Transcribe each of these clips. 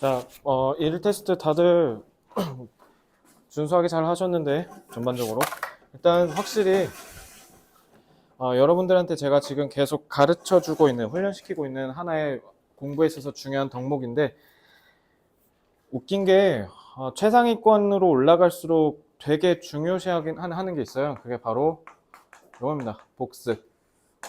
자, 1 테스트 다들 준수하게 잘 하셨는데, 전반적으로. 일단 확실히, 여러분들한테 제가 지금 계속 가르쳐 주고 있는, 훈련시키고 있는 하나의 공부에 있어서 중요한 덕목인데, 웃긴 게, 최상위권으로 올라갈수록 되게 중요시하긴 하는 게 있어요. 그게 바로 이겁니다. 복습.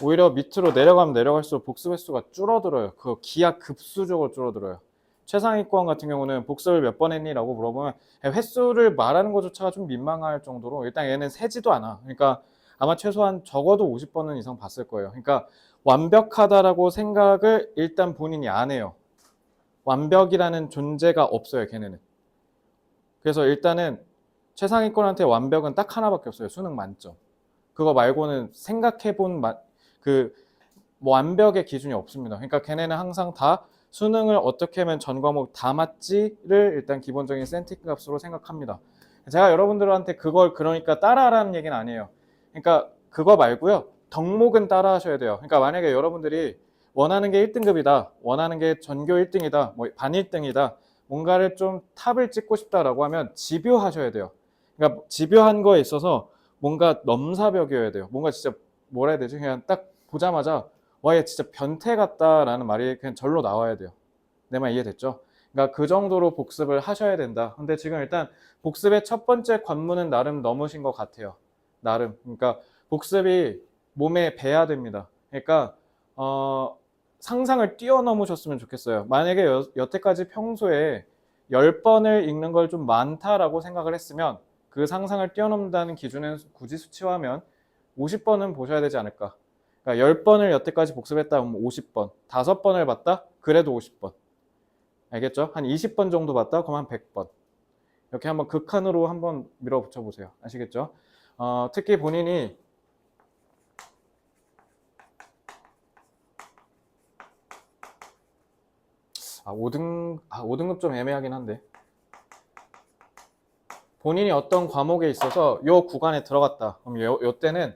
오히려 밑으로 내려가면 내려갈수록 복습 횟수가 줄어들어요. 그거 기하급수적으로 줄어들어요. 최상위권 같은 경우는 복습을 몇 번 했니? 라고 물어보면 횟수를 말하는 것조차가 좀 민망할 정도로 일단 얘는 세지도 않아. 그러니까 아마 최소한 적어도 50번은 이상 봤을 거예요. 그러니까 완벽하다라고 생각을 일단 본인이 안 해요. 완벽이라는 존재가 없어요, 걔네는. 그래서 일단은 최상위권한테 완벽은 딱 하나밖에 없어요. 수능 만점. 그거 말고는 생각해본 뭐 완벽의 기준이 없습니다. 그러니까 걔네는 항상 다 수능을 어떻게 하면 전 과목 다 맞지를 일단 기본적인 센티크 값으로 생각합니다. 제가 여러분들한테 그걸 그러니까 따라하라는 얘기는 아니에요. 그러니까 그거 말고요. 덕목은 따라 하셔야 돼요. 그러니까 만약에 여러분들이 원하는 게 1등급이다. 원하는 게 전교 1등이다. 뭐 반 1등이다. 뭔가를 좀 탑을 찍고 싶다라고 하면 집요하셔야 돼요. 그러니까 집요한 거에 있어서 뭔가 넘사벽이어야 돼요. 뭔가 진짜 뭐라 해야 되지? 그냥 딱 보자마자 와, 얘 진짜 변태 같다라는 말이 그냥 절로 나와야 돼요. 내 말 이해됐죠? 그러니까 그 정도로 복습을 하셔야 된다. 근데 지금 일단 복습의 첫 번째 관문은 나름 넘으신 것 같아요. 나름. 그러니까 복습이 몸에 배야 됩니다. 그러니까 상상을 뛰어넘으셨으면 좋겠어요. 만약에 여태까지 평소에 10번을 읽는 걸 좀 많다라고 생각을 했으면 그 상상을 뛰어넘는다는 기준은 굳이 수치화하면 50번은 보셔야 되지 않을까. 그러니까 10번을 여태까지 복습했다 그러면 50번, 5번을 봤다? 그래도 50번. 알겠죠? 한 20번 정도 봤다? 그럼 한 100번. 이렇게 한번 극한으로 한번 밀어붙여 보세요. 아시겠죠? 특히 본인이 5등급 좀 애매하긴 한데 본인이 어떤 과목에 있어서 요 구간에 들어갔다. 그럼 요 때는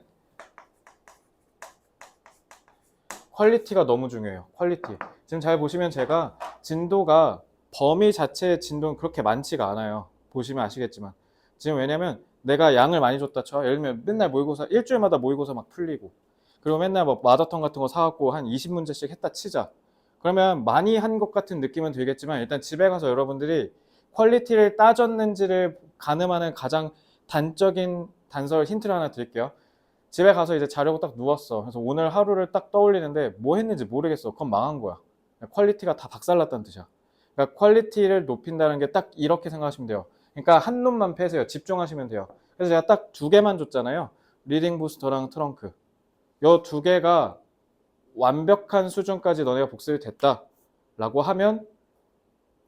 퀄리티가 너무 중요해요. 퀄리티. 지금 잘 보시면 제가 진도가 범위 자체의 진도는 그렇게 많지가 않아요. 보시면 아시겠지만. 지금 왜냐면 내가 양을 많이 줬다 쳐. 예를 들면 맨날 모의고사, 일주일마다 모의고사 막 풀리고. 그리고 맨날 뭐 마더턴 같은 거 사갖고 한 20문제씩 했다 치자. 그러면 많이 한 것 같은 느낌은 들겠지만 일단 집에 가서 여러분들이 퀄리티를 따졌는지를 가늠하는 가장 단적인 단서를 힌트를 하나 드릴게요. 집에 가서 이제 자려고 딱 누웠어. 그래서 오늘 하루를 딱 떠올리는데 뭐 했는지 모르겠어. 그건 망한 거야. 퀄리티가 다 박살났다는 뜻이야. 그러니까 퀄리티를 높인다는 게 딱 이렇게 생각하시면 돼요. 그러니까 한 놈만 패세요. 집중하시면 돼요. 그래서 제가 딱 두 개만 줬잖아요. 리딩 부스터랑 트렁크. 요 두 개가 완벽한 수준까지 너네가 복습이 됐다라고 하면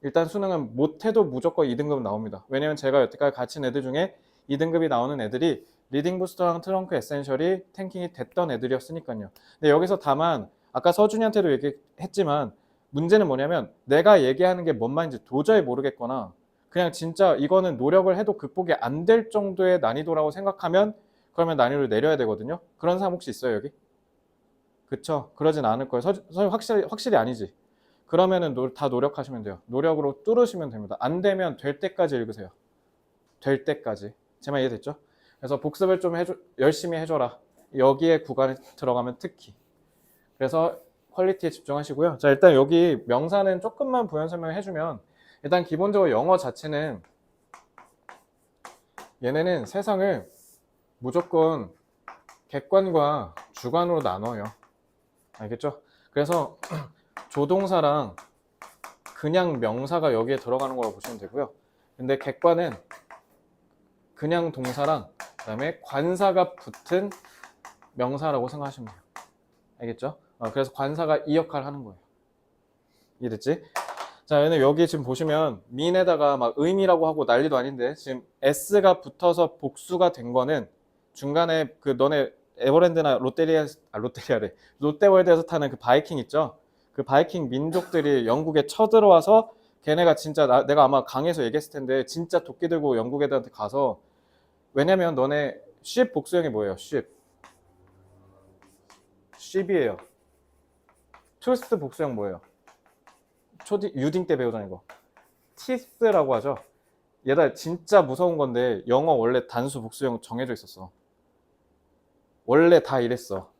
일단 수능은 못해도 무조건 2등급 나옵니다. 왜냐면 제가 여태까지 가르친 애들 중에 2등급이 나오는 애들이 리딩 부스터랑 트렁크 에센셜이 탱킹이 됐던 애들이었으니까요. 근데 여기서 다만 아까 서준이한테도 얘기했지만 문제는 뭐냐면 내가 얘기하는 게 뭔 말인지 도저히 모르겠거나 그냥 진짜 이거는 노력을 해도 극복이 안 될 정도의 난이도라고 생각하면 그러면 난이도를 내려야 되거든요. 그런 사람 혹시 있어요 여기? 그쵸? 그러진 않을 거예요. 확실히 아니지. 그러면은 다 노력하시면 돼요. 노력으로 뚫으시면 됩니다. 안 되면 될 때까지 읽으세요. 될 때까지. 제 말 이해됐죠? 그래서 복습을 좀 열심히 해줘라. 여기에 구간에 들어가면 특히. 그래서 퀄리티에 집중하시고요. 자, 일단 여기 명사는 조금만 부연 설명해주면 일단 기본적으로 영어 자체는 얘네는 세상을 무조건 객관과 주관으로 나눠요. 알겠죠? 그래서 조동사랑 그냥 명사가 여기에 들어가는 거라고 보시면 되고요. 근데 객관은 그냥 동사랑 그다음에 관사가 붙은 명사라고 생각하시면 돼요. 알겠죠? 그래서 관사가 이 역할을 하는 거예요. 이해됐지? 자, 얘는 여기 지금 보시면 민에다가 막 의미라고 하고 난리도 아닌데 지금 s가 붙어서 복수가 된 거는 중간에 그 너네 에버랜드나 롯데리아래 롯데월드에서 타는 그 바이킹 있죠? 그 바이킹 민족들이 영국에 쳐들어와서 걔네가 진짜 내가 아마 강에서 얘기했을 텐데 진짜 도끼 들고 영국 애들한테 가서 왜냐면 너네 쉽 복수형이 뭐예요? 쉽이에요. 트루스 복수형 뭐예요? 유딩 때 배우던 이거. teeth라고 하죠. 얘들 진짜 무서운 건데 영어 원래 단수 복수형 정해져 있었어. 원래 다 이랬어.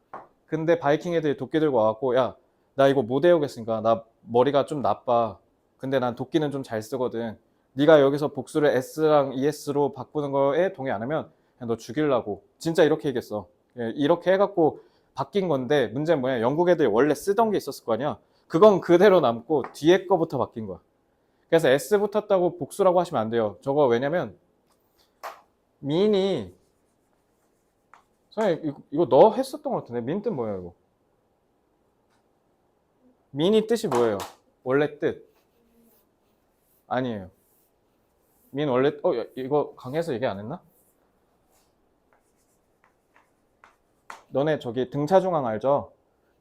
근데 바이킹 애들이 도끼 들고 와갖고 야, 나 이거 못 외우겠으니까 나 머리가 좀 나빠. 근데 난 도끼는 좀 잘 쓰거든. 네가 여기서 복수를 S랑 ES로 바꾸는 거에 동의 안 하면 그냥 너 죽이려고. 진짜 이렇게 얘기했어. 이렇게 해갖고 바뀐 건데 문제는 뭐냐. 영국 애들이 원래 쓰던 게 있었을 거 아니야. 그건 그대로 남고 뒤에 거부터 바뀐 거야. 그래서 S 붙었다고 복수라고 하시면 안 돼요. 저거 왜냐면 민이 선생님 이거 너 했었던 것 같은데 민 뜻 뭐예요 이거? 민이 뜻이 뭐예요? 원래 뜻 아니에요. 민 원래 이거 강의에서 얘기 안 했나? 너네 저기 등차중앙 알죠?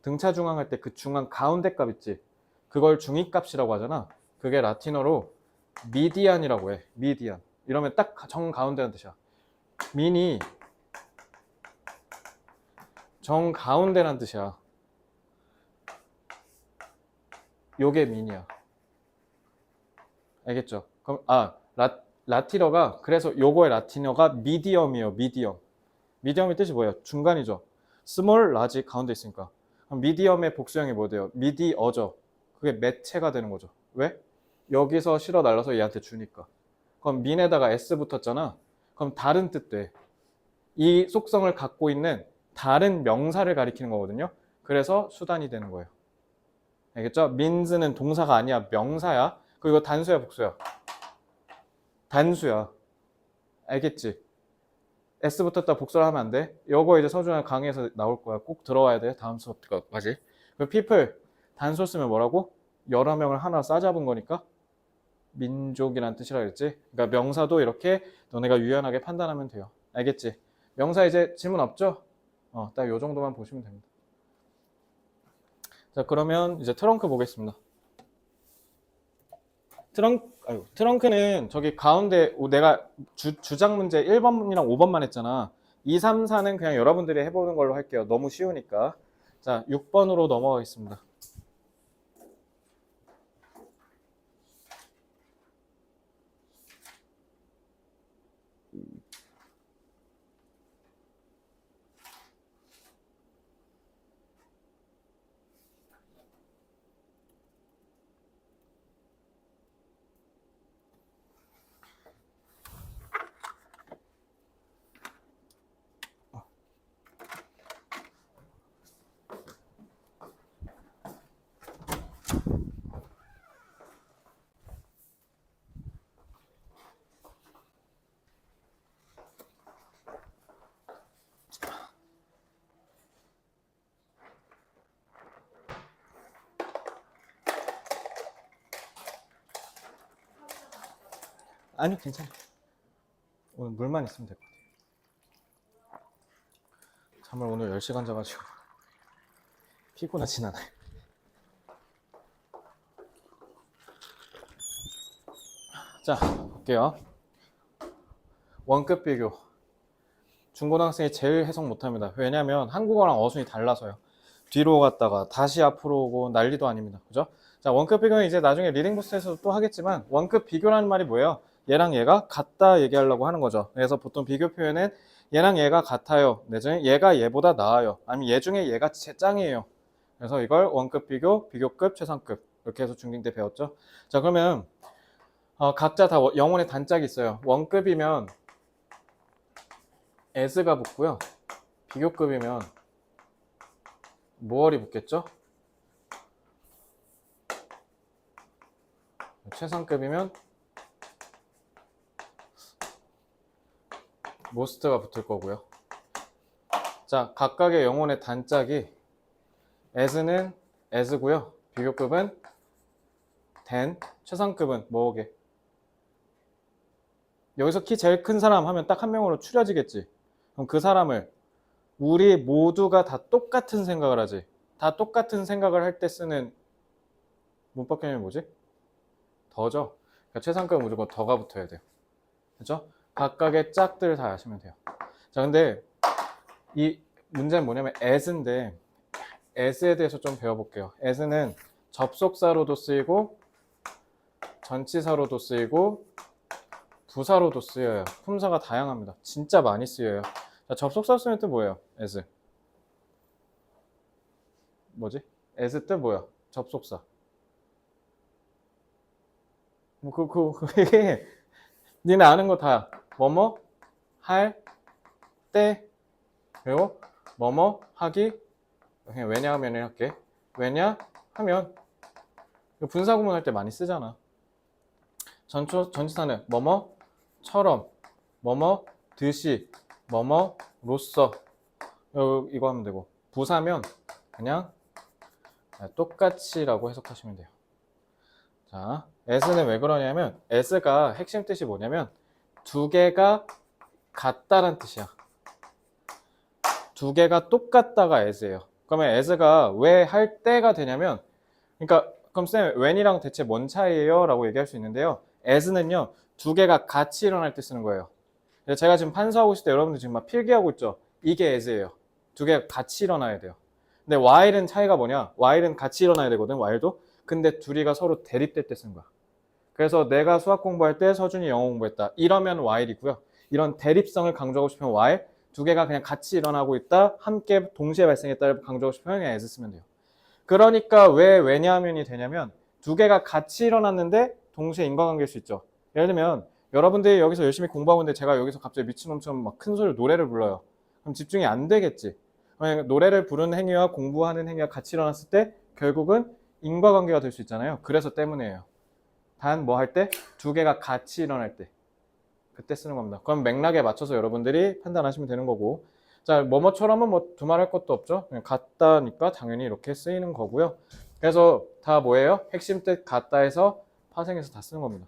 등차중앙 할 때 그 중앙 가운데 값 있지? 그걸 중위값이라고 하잖아. 그게 라틴어로 미디안이라고 해. 미디안. 이러면 딱 정가운데라는 뜻이야. 민이 정가운데란 뜻이야. 요게 민이야. 알겠죠? 그럼 라틴어가 그래서 요거의 라틴어가 미디엄이에요. 미디엄. 미디엄의 뜻이 뭐예요? 중간이죠. 스몰, 라지 가운데 있으니까. 그럼 미디엄의 복수형이 뭐 돼요? 미디어죠. 그게 매체가 되는 거죠. 왜? 여기서 실어 날라서 얘한테 주니까. 그럼 민에다가 S 붙었잖아. 그럼 다른 뜻 돼. 이 속성을 갖고 있는 다른 명사를 가리키는 거거든요. 그래서 수단이 되는 거예요. 알겠죠? means는 동사가 아니야. 명사야. 그리고 단수야, 복수야? 단수야. 알겠지? S 붙었다 복수를 하면 안 돼. 요거 이제 서준아 강의에서 나올 거야. 꼭 들어와야 돼. 다음 수업까지. 그 people 단수 쓰면 뭐라고? 여러 명을 하나 싸잡은 거니까 민족이란 뜻이라 그랬지. 그러니까 명사도 이렇게 너네가 유연하게 판단하면 돼요. 알겠지? 명사 이제 질문 없죠? 딱 요 정도만 보시면 됩니다. 자, 그러면 이제 트렁크 보겠습니다. 트렁크는 저기 가운데 내가 주장 문제 1번이랑 5번만 했잖아. 2, 3, 4는 그냥 여러분들이 해보는 걸로 할게요. 너무 쉬우니까. 자, 6번으로 넘어가겠습니다. 아니요, 괜찮아. 오늘 물만 있으면 될 것 같아요. 잠을 오늘 10시간 자가지고 피곤하진 않아요. 자, 볼게요. 원급 비교. 중고등학생이 제일 해석 못합니다. 왜냐면 한국어랑 어순이 달라서요. 뒤로 갔다가 다시 앞으로 오고 난리도 아닙니다. 그죠? 자, 원급 비교는 이제 나중에 리딩 부스에서도 또 하겠지만 원급 비교라는 말이 뭐예요? 얘랑 얘가 같다 얘기하려고 하는 거죠. 그래서 보통 비교 표현은 얘랑 얘가 같아요. 내지는 얘가 얘보다 나아요. 아니면 얘 중에 얘가 짱이에요. 그래서 이걸 원급 비교, 비교급, 최상급 이렇게 해서 중딩 때 배웠죠. 자, 그러면 각자 다 영혼의 단짝이 있어요. 원급이면 as가 붙고요. 비교급이면 more이 붙겠죠. 최상급이면 most가 붙을 거고요. 자, 각각의 영혼의 단짝이 as는 as고요. 비교급은 than, 최상급은 뭐게? 여기서 키 제일 큰 사람 하면 딱 한 명으로 추려지겠지. 그럼 그 사람을 우리 모두가 다 똑같은 생각을 하지. 다 똑같은 생각을 할 때 쓰는 문법 개념이 뭐지? 더죠. 그러니까 최상급은 무조건 더가 붙어야 돼요. 그렇죠? 각각의 짝들 다 아시면 돼요. 자, 근데 이 문제는 뭐냐면 as인데 as에 대해서 좀 배워볼게요. as는 접속사로도 쓰이고 전치사로도 쓰이고 부사로도 쓰여요. 품사가 다양합니다. 진짜 많이 쓰여요. 자, 접속사 쓰는 뜻 뭐예요? as. 뭐지? as 뜻 뭐야? 접속사. 이게 니네 아는 거 다. 뭐뭐 할 때 그리고 뭐뭐 하기 그냥 왜냐하면 할게. 왜냐하면 분사구문 할 때 많이 쓰잖아. 전치사는 뭐뭐처럼 뭐뭐 듯이 뭐뭐로써 이거 하면 되고 부사면 그냥 똑같이라고 해석하시면 돼요. 자, as는 왜 그러냐면 as가 핵심 뜻이 뭐냐면 두 개가 같다란 뜻이야. 두 개가 똑같다가 as예요. 그러면 as가 왜 할 때가 되냐면 그러니까 그럼 쌤 when이랑 대체 뭔 차이예요? 라고 얘기할 수 있는데요. as는요 두 개가 같이 일어날 때 쓰는 거예요. 제가 지금 판서하고 있을 때 여러분들 지금 막 필기하고 있죠. 이게 as예요. 두 개가 같이 일어나야 돼요. 근데 while은 차이가 뭐냐? while은 같이 일어나야 되거든. while도. 근데 둘이가 서로 대립될 때 쓰는 거야. 그래서 내가 수학 공부할 때 서준이 영어 공부했다. 이러면 while이고요. 이런 대립성을 강조하고 싶으면 while. 두 개가 그냥 같이 일어나고 있다. 함께 동시에 발생했다를 강조하고 싶으면 그냥 as 쓰면 돼요. 그러니까 왜냐하면이 되냐면 두 개가 같이 일어났는데 동시에 인과관계일 수 있죠. 예를 들면 여러분들이 여기서 열심히 공부하고 있는데 제가 여기서 갑자기 미친놈처럼 막 큰 소리로 노래를 불러요. 그럼 집중이 안 되겠지. 노래를 부르는 행위와 공부하는 행위가 같이 일어났을 때 결국은 인과관계가 될 수 있잖아요. 그래서 때문이에요. 단 뭐 할 때? 두 개가 같이 일어날 때. 그때 쓰는 겁니다. 그럼 맥락에 맞춰서 여러분들이 판단하시면 되는 거고. 자, 뭐뭐처럼은 뭐 두말할 것도 없죠. 그냥 같다니까 당연히 이렇게 쓰이는 거고요. 그래서 다 뭐예요? 핵심 뜻 같다해서 파생해서 다 쓰는 겁니다.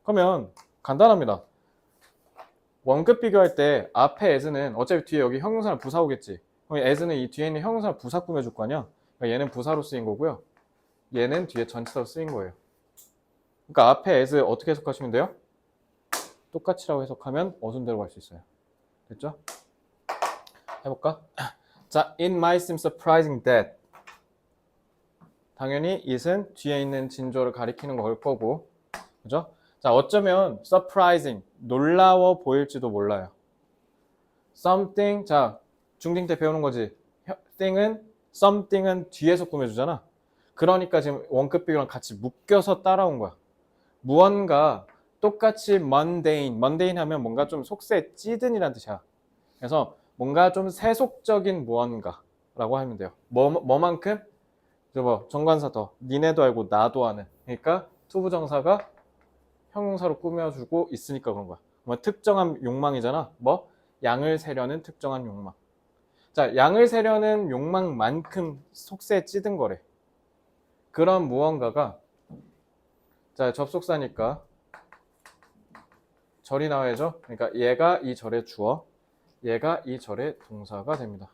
그러면 간단합니다. 원급 비교할 때 앞에 as는 어차피 뒤에 여기 형용사나 부사 오겠지. 그럼 as는 이 뒤에 있는 형용사나 부사 꾸며줄 거 아니야. 그러니까 얘는 부사로 쓰인 거고요. 얘는 뒤에 전치사로 쓰인 거예요. 그러니까 앞에 as 어떻게 해석하시면 돼요? 똑같이라고 해석하면 어순대로 갈 수 있어요. 됐죠? 해볼까? 자, it might seem surprising that. 당연히 it은 뒤에 있는 진조를 가리키는 걸 거고, 그죠? 자, 어쩌면 surprising, 놀라워 보일지도 몰라요. something, 자, 중딩 때 배우는 거지. something은 뒤에서 꾸며주잖아. 그러니까 지금 원급 비교랑 같이 묶여서 따라온 거야. 무언가 똑같이 mundane 하면 뭔가 좀 속세에 찌든이란 뜻이야. 그래서 뭔가 좀 세속적인 무언가라고 하면 돼요. 뭐만큼? 정관사 더. 니네도 알고 나도 아는. 그러니까 투부정사가 형용사로 꾸며주고 있으니까 그런 거야. 뭐 특정한 욕망이잖아. 뭐? 양을 세려는 특정한 욕망. 자, 양을 세려는 욕망만큼 속세에 찌든 거래. 그런 무언가가 자, 접속사니까 절이 나와야죠. 그러니까 얘가 이 절의 주어, 얘가 이 절의 동사가 됩니다.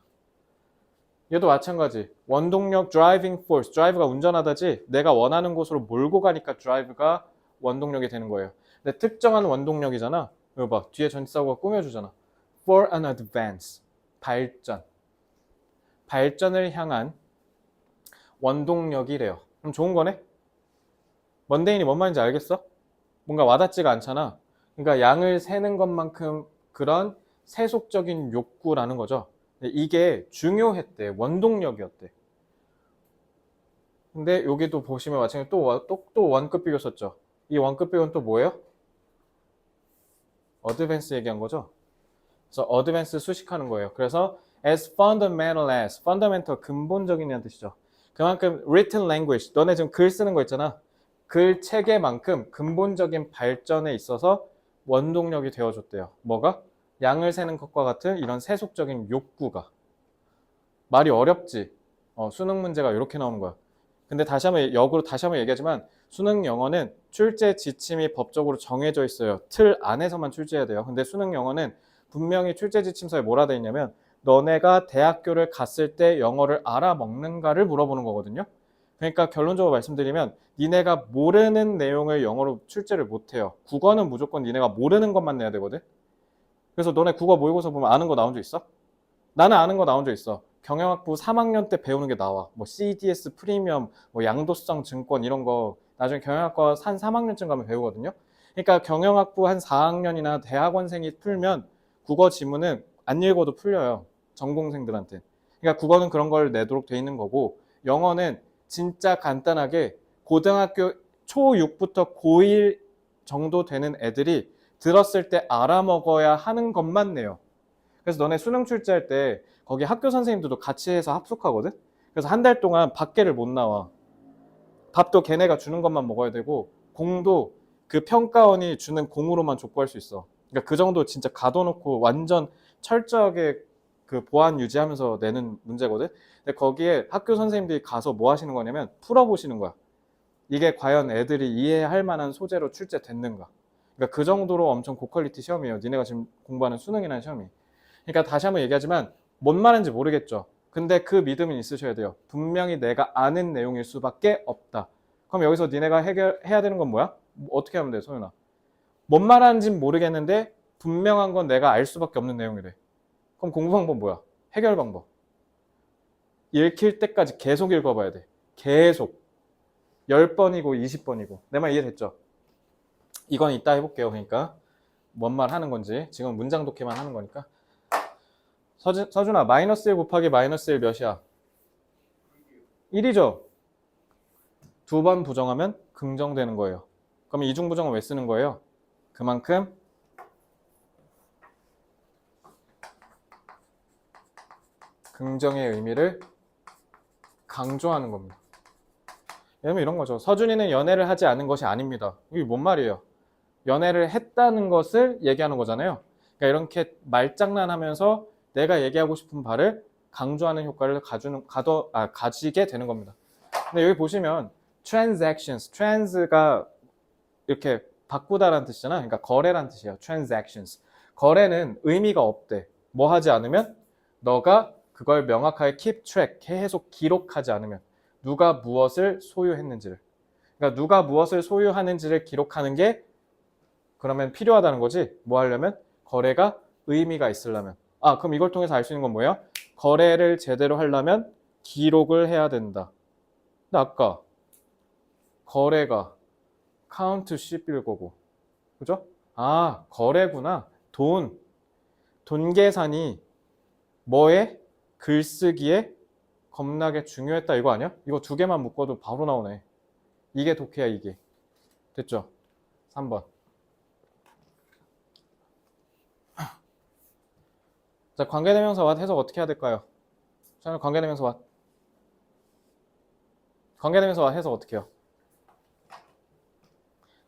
얘도 마찬가지. 원동력 driving force, drive가 운전하다지 내가 원하는 곳으로 몰고 가니까 drive가 원동력이 되는 거예요. 근데 특정한 원동력이잖아. 이거 봐. 뒤에 전치사가 꾸며주잖아. for an advance, 발전을 향한 원동력이래요. 그럼 좋은 거네? 먼데인이 뭔 말인지 알겠어? 뭔가 와닿지가 않잖아. 그러니까 양을 세는 것만큼 그런 세속적인 욕구라는 거죠. 이게 중요했대. 원동력이었대. 근데 여기도 보시면 마찬가지로 또 원급 비교 썼죠. 이 원급 비교는 또 뭐예요? 어드밴스 얘기한 거죠. 그래서 어드밴스 수식하는 거예요. 그래서 as fundamental as, fundamental 근본적인이라는 뜻이죠. 그만큼 written language, 너네 지금 글 쓰는 거 있잖아. 글 체계만큼 근본적인 발전에 있어서 원동력이 되어줬대요. 뭐가? 양을 세는 것과 같은 이런 세속적인 욕구가. 말이 어렵지. 수능 문제가 이렇게 나오는 거야. 근데 다시 한번 얘기하지만 수능 영어는 출제 지침이 법적으로 정해져 있어요. 틀 안에서만 출제해야 돼요. 근데 수능 영어는 분명히 출제 지침서에 뭐라 돼 있냐면 너네가 대학교를 갔을 때 영어를 알아먹는가를 물어보는 거거든요. 그러니까 결론적으로 말씀드리면 니네가 모르는 내용을 영어로 출제를 못해요. 국어는 무조건 니네가 모르는 것만 내야 되거든. 그래서 너네 국어 모의고사 보면 아는 거 나온 적 있어? 나는 아는 거 나온 적 있어. 경영학부 3학년 때 배우는 게 나와. 뭐 CDS 프리미엄, 뭐 양도성 증권 이런 거 나중에 경영학과 한 3학년쯤 가면 배우거든요. 그러니까 경영학부 한 4학년이나 대학원생이 풀면 국어 지문은 안 읽어도 풀려요. 전공생들한테. 그러니까 국어는 그런 걸 내도록 돼 있는 거고, 영어는 진짜 간단하게 고등학교 초6부터 고1 정도 되는 애들이 들었을 때 알아먹어야 하는 것만 내요. 그래서 너네 수능 출제할 때 거기 학교 선생님들도 같이 해서 합숙하거든? 그래서 한 달 동안 밖에를 못 나와. 밥도 걔네가 주는 것만 먹어야 되고, 공도 그 평가원이 주는 공으로만 족구할 수 있어. 그러니까 그 정도 진짜 가둬놓고 완전 철저하게 그 보안 유지하면서 내는 문제거든. 근데 거기에 학교 선생님들이 가서 뭐 하시는 거냐면 풀어보시는 거야. 이게 과연 애들이 이해할 만한 소재로 출제됐는가. 그러니까 그 정도로 엄청 고퀄리티 시험이에요. 니네가 지금 공부하는 수능이라는 시험이. 그러니까 다시 한번 얘기하지만 뭔 말인지 모르겠죠. 근데 그 믿음은 있으셔야 돼요. 분명히 내가 아는 내용일 수밖에 없다. 그럼 여기서 니네가 해결해야 되는 건 뭐야? 어떻게 하면 돼, 소연아? 뭔 말하는지는 모르겠는데 분명한 건 내가 알 수밖에 없는 내용이래. 그럼 공부 방법 뭐야? 해결 방법. 읽힐 때까지 계속 읽어봐야 돼. 계속. 10번이고 20번이고. 내 말 이해됐죠? 이건 이따 해볼게요. 그러니까 뭔 말 하는 건지. 지금 문장 독해만 하는 거니까. 서준아, 마이너스 1 곱하기 마이너스 1 몇이야? 1이죠? 두 번 부정하면 긍정되는 거예요. 그럼 이중부정은 왜 쓰는 거예요? 그만큼 긍정의 의미를 강조하는 겁니다. 왜냐면 이런 거죠. 서준이는 연애를 하지 않은 것이 아닙니다. 이게 뭔 말이에요? 연애를 했다는 것을 얘기하는 거잖아요. 그러니까 이렇게 말장난하면서 내가 얘기하고 싶은 바를 강조하는 효과를 가지게 되는 겁니다. 근데 여기 보시면 transactions, trans가 이렇게 바꾸다라는 뜻이잖아. 그러니까 거래란 뜻이에요. transactions. 거래는 의미가 없대. 뭐 하지 않으면? 너가 그걸 명확하게 keep track, 계속 기록하지 않으면. 누가 무엇을 소유했는지를. 그러니까 누가 무엇을 소유하는지를 기록하는 게 그러면 필요하다는 거지. 뭐 하려면? 거래가 의미가 있으려면. 아, 그럼 이걸 통해서 알 수 있는 건 뭐예요? 거래를 제대로 하려면 기록을 해야 된다. 근데 아까 거래가 카운트 11 거고. 그죠? 아, 거래구나. 돈 계산이 뭐에? 글쓰기에 겁나게 중요했다 이거 아니야? 이거 두 개만 묶어도 바로 나오네. 이게 독해야 이게. 됐죠? 3번. 자, 관계대명사 what 해석 어떻게 해야 될까요? 저는 관계대명사 what. 관계대명사 what 해석 어떻게 해요?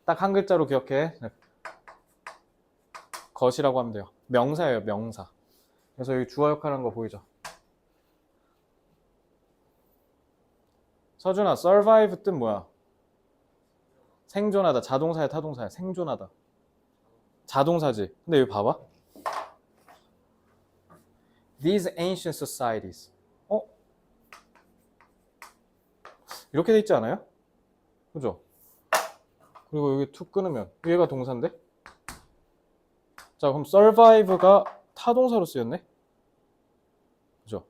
딱 한 글자로 기억해. 것이라고 하면 돼요. 명사예요, 명사. 그래서 여기 주어 역할하는 거 보이죠? 서준아, survive 뜻 뭐야? 생존하다. 자동사야, 타동사야? 생존하다. 자동사지. 근데 여기 봐봐. These ancient societies. 이렇게 돼 있지 않아요? 그죠? 그리고 여기 툭 끊으면 얘가 동사인데? 자, 그럼 survive가 타동사로 쓰였네? 그죠?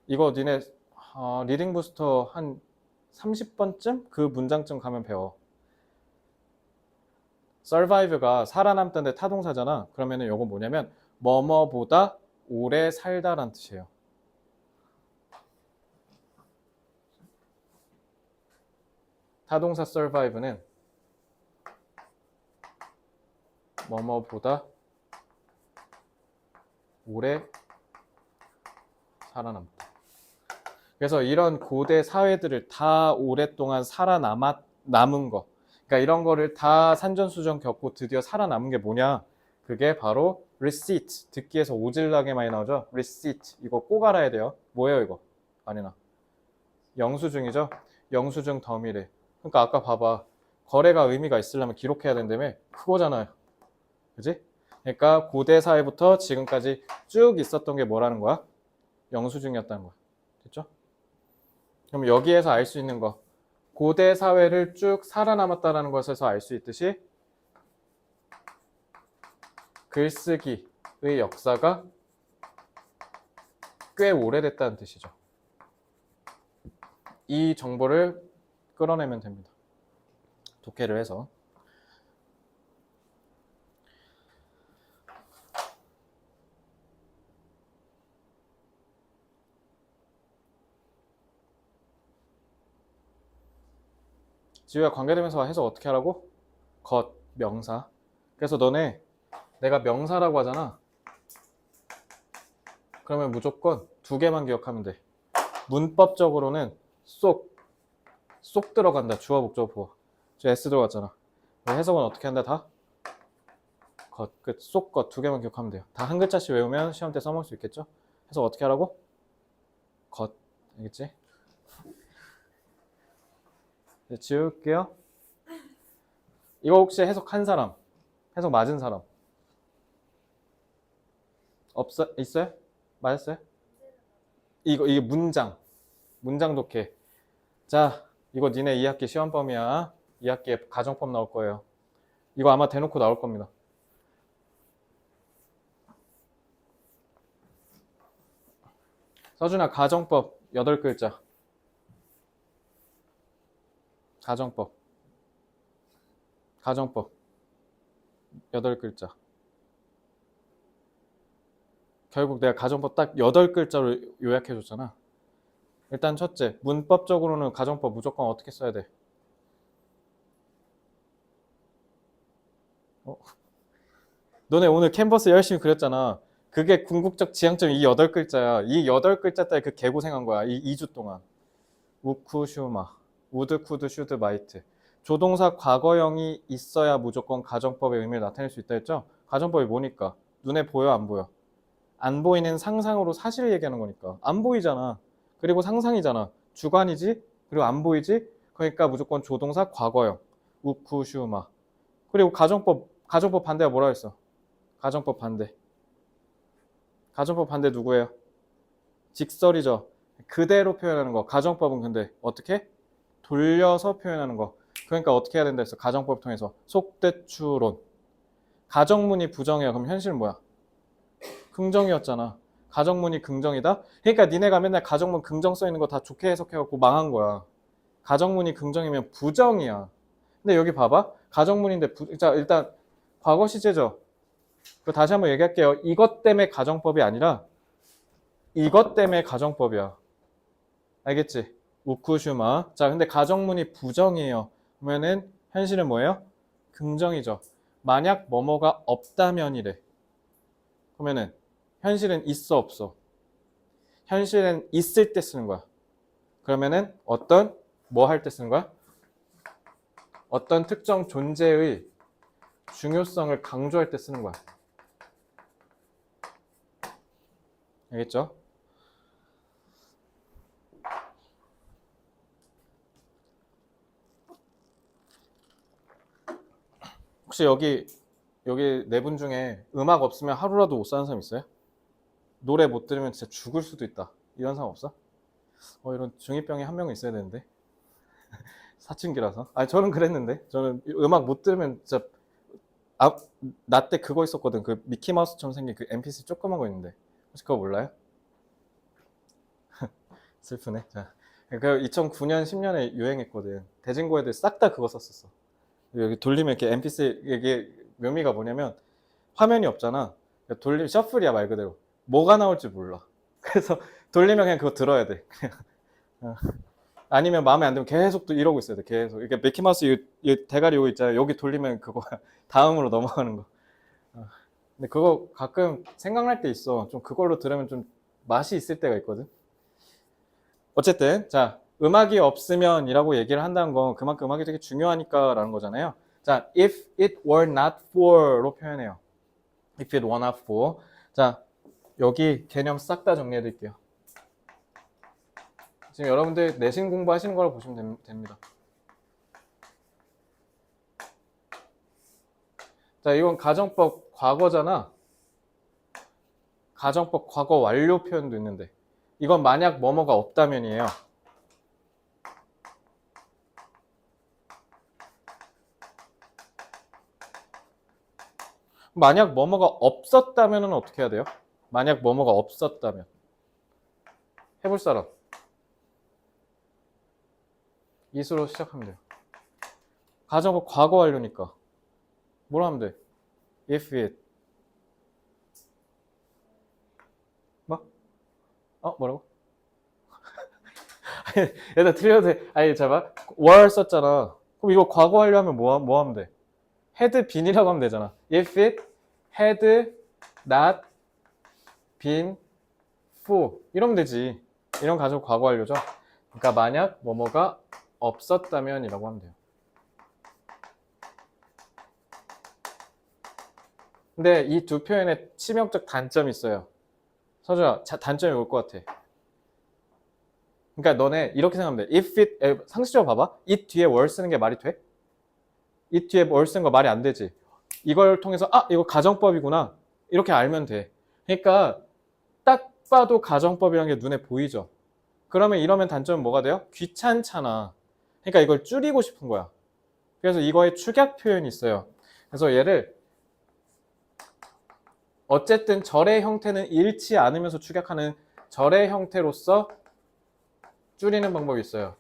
이거 니네 리딩 부스터 한 30번쯤 그 문장쯤 가면 배워. survive가 살아남다는데 타동사잖아. 그러면은 이거 뭐냐면 뭐뭐보다 오래 살다란 뜻이에요. 타동사 survive는 뭐뭐보다 오래 살아남다. 그래서 이런 고대 사회들을 다 오랫동안 남은 거. 그러니까 이런 거를 다 산전수전 겪고 드디어 살아남은 게 뭐냐? 그게 바로 receipt. 듣기에서 오질나게 많이 나오죠? receipt. 이거 꼭 알아야 돼요. 뭐예요, 이거? 아니나. 영수증이죠? 영수증 덤이래. 그러니까 아까 봐봐. 거래가 의미가 있으려면 기록해야 된다며? 그거잖아요. 그지? 그러니까 고대 사회부터 지금까지 쭉 있었던 게 뭐라는 거야? 영수증이었다는 거야. 됐죠? 그럼 여기에서 알 수 있는 거. 고대 사회를 쭉 살아남았다는 것에서 알 수 있듯이 글쓰기의 역사가 꽤 오래됐다는 뜻이죠. 이 정보를 끌어내면 됩니다. 독해를 해서. 지우야, 관계대명사 해석 어떻게 하라고? 것, 명사. 그래서 너네 내가 명사라고 하잖아. 그러면 무조건 두 개만 기억하면 돼. 문법적으로는 쏙 들어간다. 주어, 목적, 보어. 저 S 들어갔잖아. 해석은 어떻게 한다? 다? 것, 끝, 쏙, 것 두 개만 기억하면 돼요. 다 한 글자씩 외우면 시험 때 써먹을 수 있겠죠? 해석 어떻게 하라고? 것, 알겠지? 네, 지울게요. 이거 혹시 해석한 사람? 해석 맞은 사람? 있어요? 맞았어요? 이게 문장 독해. 자, 이거 니네 2학기 시험범위야. 2학기에 가정법 나올 거예요. 이거 아마 대놓고 나올 겁니다. 서준아, 가정법 8글자. 가정법 8글자. 결국 내가 가정법 딱 8글자로 요약해줬잖아. 일단 첫째, 문법적으로는 가정법 무조건 어떻게 써야 돼? 너네 오늘 캔버스 열심히 그렸잖아. 그게 궁극적 지향점이 이 8글자야. 이 8글자 때문에 그 개고생한 거야. 이 2주 동안. 우쿠슈마, 우드, 쿠드, 슈드, 마이트. 조동사 과거형이 있어야 무조건 가정법의 의미를 나타낼 수 있다 했죠? 가정법이 뭐니까? 눈에 보여, 안 보여? 안 보이는 상상으로 사실을 얘기하는 거니까. 안 보이잖아. 그리고 상상이잖아. 주관이지? 그리고 안 보이지? 그러니까 무조건 조동사 과거형. 우쿠슈마. 그리고 가정법 반대가 뭐라 했어? 가정법 반대. 가정법 반대 누구예요? 직설이죠. 그대로 표현하는 거. 가정법은 근데 어떻게? 돌려서 표현하는 거. 그러니까 어떻게 해야 된다 했어? 가정법 통해서. 속대추론. 가정문이 부정이야. 그럼 현실은 뭐야? 긍정이었잖아. 가정문이 긍정이다? 그러니까 니네가 맨날 가정문 긍정 써 있는 거 다 좋게 해석해갖고 망한 거야. 가정문이 긍정이면 부정이야. 근데 여기 봐봐. 가정문인데 자, 일단 과거 시제죠. 그 다시 한번 얘기할게요. 이것 때문에 가정법이 아니라 이것 때문에 가정법이야. 알겠지? 우쿠슈마. 자, 근데 가정문이 부정이에요. 그러면은 현실은 뭐예요? 긍정이죠. 만약 뭐뭐가 없다면이래. 그러면은 현실은 있어 없어? 현실은 있을 때 쓰는 거야. 그러면은 뭐 할 때 쓰는 거야? 어떤 특정 존재의 중요성을 강조할 때 쓰는 거야. 알겠죠? 혹시 여기 네 분 중에 음악 없으면 하루라도 못 사는 사람 있어요? 노래 못 들으면 진짜 죽을 수도 있다. 이런 사람 없어? 이런 중2병이 한 명은 있어야 되는데. 사춘기라서. 아니, 저는 그랬는데. 저는 음악 못 들으면 진짜 나 때 그거 있었거든. 그 미키마우스처럼 생긴 그 MP3 조그만 거 있는데. 혹시 그거 몰라요? 슬프네. 자, 그 2009년, 10년에 유행했거든. 대중고 애들 싹 다 그거 썼었어. 여기 돌리면 이렇게 MP3 이게 묘미가 뭐냐면 화면이 없잖아. 돌리면 셔플이야 말 그대로. 뭐가 나올지 몰라. 그래서 돌리면 그냥 그거 들어야 돼. 어. 아니면 마음에 안 들면 계속 또 이러고 있어야 돼. 계속. 이게 미키마우스 이 대가리 요거 있잖아. 여기 돌리면 그거 다음으로 넘어가는 거. 근데 그거 가끔 생각날 때 있어. 좀 그걸로 들으면 좀 맛이 있을 때가 있거든. 어쨌든 자, 음악이 없으면이라고 얘기를 한다는 건 그만큼 음악이 되게 중요하니까 라는 거잖아요. 자, if it were not for로 표현해요. if it were not for. 자, 여기 개념 싹 다 정리해 드릴게요. 지금 여러분들 내신 공부하시는 거라고 보시면 됩니다. 자, 이건 가정법 과거잖아. 가정법 과거 완료 표현도 있는데 이건 만약 뭐뭐가 없다면이에요. 만약 뭐뭐가 없었다면 어떻게 해야 돼요? 만약 뭐뭐가 없었다면 해볼 사람 이수로 시작하면 돼요. 가정법 과거 완료니까 뭐라 하면 돼? if it 뭐? 뭐라고? 얘들아 틀려도 돼. 아니 잠깐 were 썼잖아. 그럼 이거 과거 완료하면 뭐 하면 돼? had been이라고 하면 되잖아. if it had not been for 이러면 되지. 이런 가정 과거 완료죠. 그러니까 만약 뭐뭐가 없었다면 이라고 하면 돼요. 근데 이 두 표현에 치명적 단점이 있어요. 서준아, 단점이 올 것 같아. 그러니까 너네 이렇게 생각하면 돼. if it, 상식적으로 봐봐. it 뒤에 were 쓰는 게 말이 돼? it 뒤에 were 쓰는 거 말이 안 되지. 이걸 통해서 이거 가정법이구나. 이렇게 알면 돼. 그러니까 딱 봐도 가정법이라는 게 눈에 보이죠. 그러면 이러면 단점은 뭐가 돼요? 귀찮잖아. 그러니까 이걸 줄이고 싶은 거야. 그래서 이거에 축약 표현이 있어요. 그래서 얘를 어쨌든 절의 형태는 잃지 않으면서 축약하는 절의 형태로서 줄이는 방법이 있어요.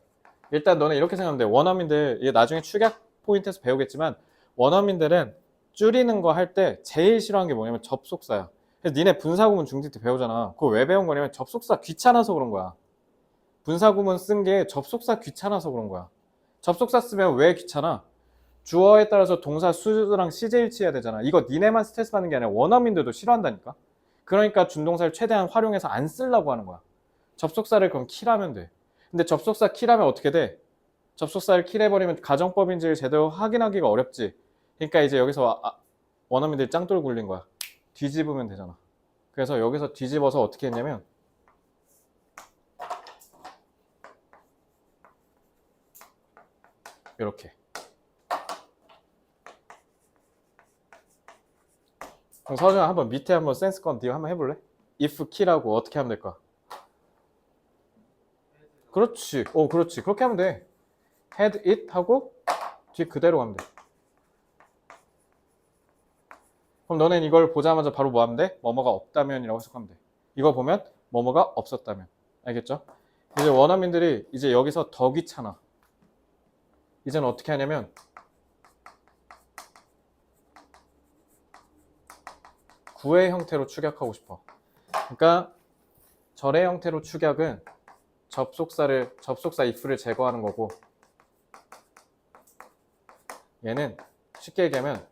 일단 너네 이렇게 생각하면 돼. 원어민들, 이게 나중에 축약 포인트에서 배우겠지만 원어민들은 줄이는 거 할 때 제일 싫어하는 게 뭐냐면 접속사야. 그래서 니네 분사구문 중직 때 배우잖아. 그거 왜 배운 거냐면 접속사 귀찮아서 그런 거야. 분사구문 쓴 게 접속사 귀찮아서 그런 거야. 접속사 쓰면 왜 귀찮아? 주어에 따라서 동사 수랑 시제 일치해야 되잖아. 이거 니네만 스트레스 받는 게 아니라 원어민들도 싫어한다니까. 그러니까 준동사를 최대한 활용해서 안 쓰려고 하는 거야. 접속사를 그럼 킬하면 돼. 근데 접속사 킬하면 어떻게 돼? 접속사를 킬해버리면 가정법인지를 제대로 확인하기가 어렵지. 그러니까 이제 여기서 원어민들이 짱돌 굴린 거야. 뒤집으면 되잖아. 그래서 여기서 뒤집어서 어떻게 했냐면 이렇게. 그럼 서준아 한번 밑에 한번 센스건 네가 한번 해볼래? if key라고 어떻게 하면 될까? 그렇지. 그렇지. 그렇게 하면 돼. had it 하고 뒤에 그대로 가면 돼. 그럼 너넨 이걸 보자마자 바로 뭐 하면 돼? 뭐뭐가 없다면이라고 해석하면 돼. 이거 보면 뭐뭐가 없었다면. 알겠죠? 이제 원어민들이 이제 여기서 더 귀찮아. 이제는 어떻게 하냐면 구의 형태로 축약하고 싶어. 그러니까 절의 형태로 축약은 접속사 if를 제거하는 거고 얘는 쉽게 얘기하면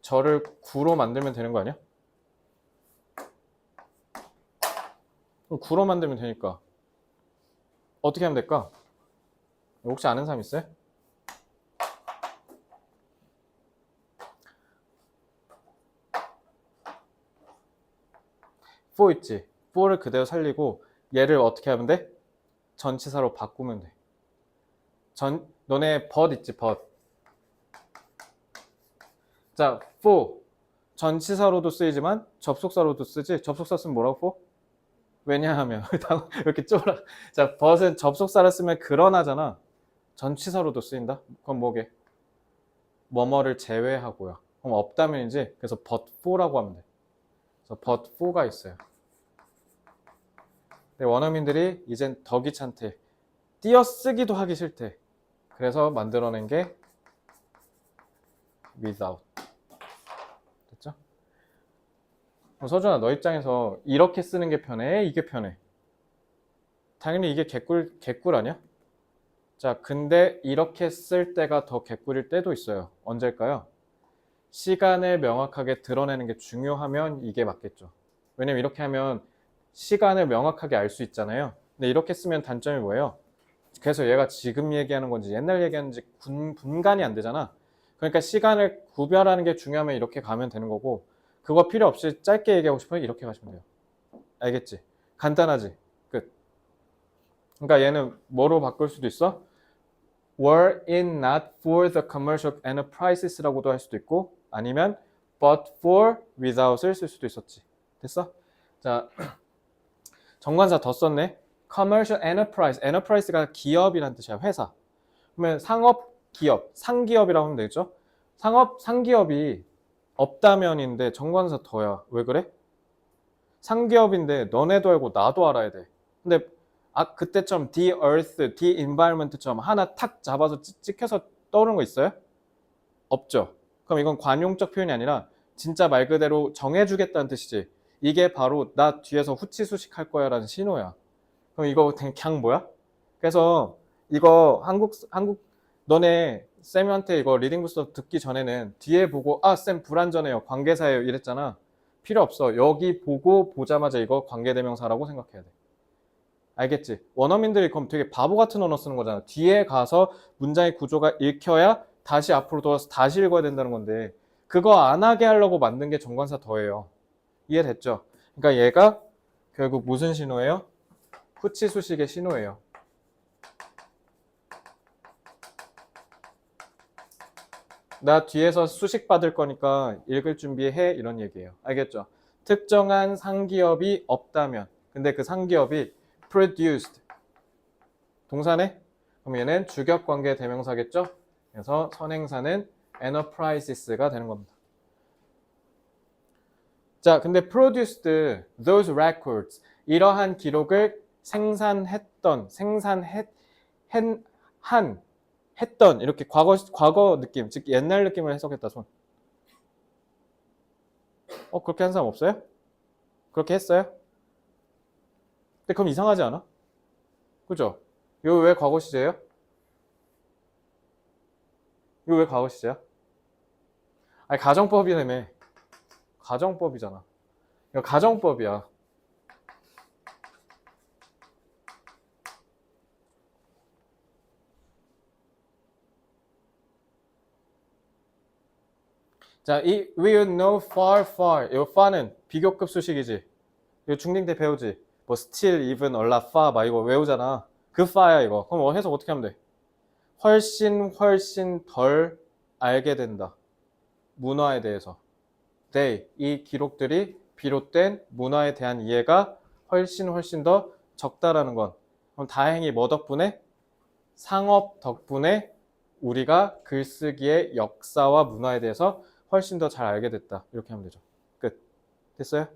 절을 구로 만들면 되는 거 아니야? 구로 만들면 되니까 어떻게 하면 될까? 혹시 아는 사람 있어요? for 있지. for를 그대로 살리고 얘를 어떻게 하면 돼? 전치사로 바꾸면 돼. 너네 but 있지, but. 자, for 전치사로도 쓰이지만 접속사로도 쓰지. 접속사 쓰면 뭐라고 for? 왜냐하면 이렇게 쫄아. 자, but은 접속사를 쓰면 그러나잖아. 전치사로도 쓰인다? 그럼 뭐게? 뭐뭐를 제외하고요. 그럼 없다면이지. 그래서 but for라고 하면 돼. 그래서 but for가 있어요. 근데 원어민들이 이젠 더 귀찮대. 띄어쓰기도 하기 싫대. 그래서 만들어낸 게 without. 됐죠? 서준아, 너 입장에서 이렇게 쓰는 게 편해? 이게 편해? 당연히 이게 개꿀 아니야? 자, 근데 이렇게 쓸 때가 더 개꿀일 때도 있어요. 언제일까요? 시간을 명확하게 드러내는 게 중요하면 이게 맞겠죠. 왜냐면 이렇게 하면 시간을 명확하게 알 수 있잖아요. 근데 이렇게 쓰면 단점이 뭐예요? 그래서 얘가 지금 얘기하는 건지 옛날 얘기하는지 분간이 안 되잖아. 그러니까 시간을 구별하는 게 중요하면 이렇게 가면 되는 거고 그거 필요 없이 짧게 얘기하고 싶으면 이렇게 가시면 돼요. 알겠지? 간단하지? 끝. 그러니까 얘는 뭐로 바꿀 수도 있어? were it not for the commercial enterprises라고도 할 수도 있고 아니면 but for without을 쓸 수도 있었지. 됐어? 자, 정관사 더 썼네. commercial enterprise가 기업이란 뜻이야. 회사. 그러면 상업 기업, 상기업이라고 하면 되겠죠? 상기업이 없다면인데 정관사 더야. 왜 그래? 상기업인데 너네도 알고 나도 알아야 돼. 근데 그때처럼 the earth, the environment처럼 하나 탁 잡아서 찍혀서 떠오르는 거 있어요? 없죠. 그럼 이건 관용적 표현이 아니라 진짜 말 그대로 정해주겠다는 뜻이지. 이게 바로 나 뒤에서 후치수식 할 거야 라는 신호야. 그럼 이거 그냥 뭐야? 그래서 이거 한국 너네 쌤한테 이거 리딩 부스터 듣기 전에는 뒤에 보고 아 쌤 불완전해요 관계사예요 이랬잖아. 필요 없어. 여기 보고 보자마자 이거 관계대명사라고 생각해야 돼. 알겠지? 원어민들이 그럼 되게 바보 같은 언어 쓰는 거잖아. 뒤에 가서 문장의 구조가 읽혀야 다시 앞으로 돌아서 다시 읽어야 된다는 건데 그거 안 하게 하려고 만든 게 정관사 더해요. 이해됐죠? 그러니까 얘가 결국 무슨 신호예요? 후치수식의 신호예요. 나 뒤에서 수식 받을 거니까 읽을 준비해 이런 얘기예요. 알겠죠? 특정한 상기업이 없다면 근데 그 상기업이 produced 동사네? 그럼 얘는 주격관계 대명사겠죠? 그래서 선행사는 enterprises가 되는 겁니다. 자, 근데 produced those records 이러한 기록을 생산했던 했던 이렇게 과거 느낌 즉 옛날 느낌을 해석했다 손. 그렇게 한 사람 없어요? 그렇게 했어요? 근데 그럼 이상하지 않아? 그죠? 이거 왜 과거 시제예요? 이거 왜 과거 시제야? 아니 가정법이라며. 가정법이잖아. 이거 가정법이야. 자, 이 will know far far 이 far는 비교급 수식이지. 이거 중딩 때 배우지. 뭐 still, even, a lot, far 막 이거 외우잖아. 그 far야 이거. 그럼 해석 어떻게 하면 돼? 훨씬 덜 알게 된다. 문화에 대해서. 이 기록들이 비롯된 문화에 대한 이해가 훨씬 더 적다라는 건. 그럼 다행히 뭐 덕분에? 상업 덕분에 우리가 글쓰기의 역사와 문화에 대해서 훨씬 더 잘 알게 됐다. 이렇게 하면 되죠. 끝. 됐어요?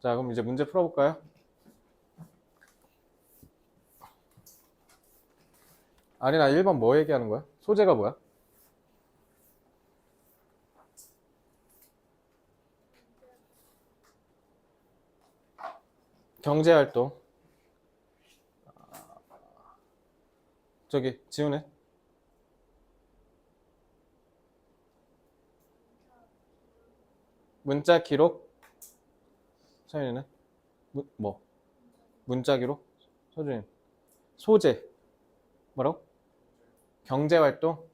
자, 그럼 이제 문제 풀어볼까요? 아니나 1번 뭐 얘기하는 거야? 소재가 뭐야? 경제활동. 저기 지훈해. 문자 기록. 서윤이는? 뭐? 문자 기록? 서준이. 소재. 뭐라고? 경제활동.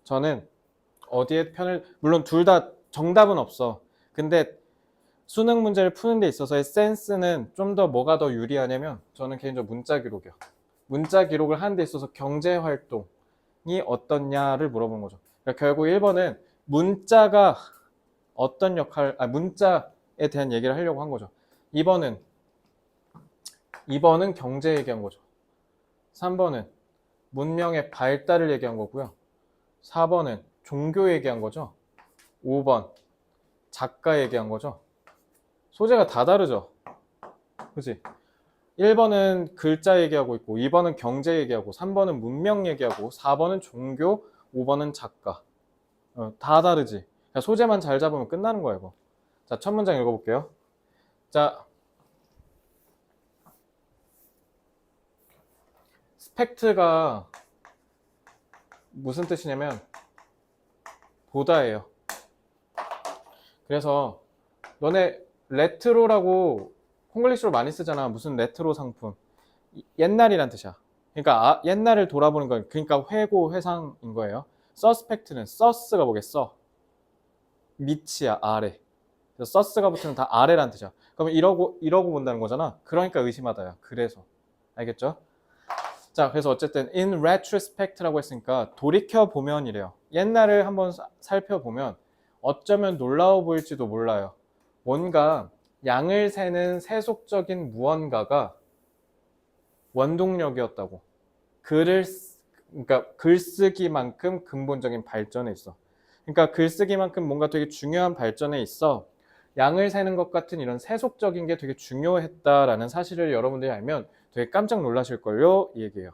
저는 어디에 편을 물론 둘 다 정답은 없어. 근데 수능 문제를 푸는 데 있어서의 센스는 좀 더 뭐가 더 유리하냐면 저는 개인적으로 문자 기록이요. 문자 기록을 하는 데 있어서 경제활동이 어떻냐를 물어보는 거죠. 그러니까 결국 1번은 문자가 어떤 문자에 대한 얘기를 하려고 한 거죠. 2번은 경제 얘기한 거죠. 3번은 문명의 발달을 얘기한 거고요. 4번은 종교 얘기한 거죠. 5번 작가 얘기한 거죠. 소재가 다 다르죠. 그치? 1번은 글자 얘기하고 있고 2번은 경제 얘기하고 3번은 문명 얘기하고 4번은 종교 5번은 작가. 다 다르지. 소재만 잘 잡으면 끝나는 거야 이거. 자, 첫 문장 읽어볼게요. 자, 스펙트가 무슨 뜻이냐면 보다예요. 그래서 너네 레트로라고 콩글리시로 많이 쓰잖아. 무슨 레트로 상품. 옛날이란 뜻이야. 그러니까 옛날을 돌아보는 거 그러니까 회상인 거예요. 서스펙트는 서스가 뭐겠어? 밑이야, 아래. 그래서 서스가 붙으면 다 아래란 뜻이야. 그러면 이러고 본다는 거잖아. 그러니까 의심하다야. 그래서. 알겠죠? 자, 그래서 어쨌든 in retrospect라고 했으니까 돌이켜보면 이래요. 옛날을 한번 살펴보면 어쩌면 놀라워 보일지도 몰라요. 뭔가 양을 세는 세속적인 무언가가 원동력이었다고. 그러니까 글쓰기만큼 근본적인 발전에 있어. 그러니까 글쓰기만큼 뭔가 되게 중요한 발전에 있어. 양을 세는 것 같은 이런 세속적인 게 되게 중요했다라는 사실을 여러분들이 알면 되게 깜짝 놀라실걸요? 이 얘기예요.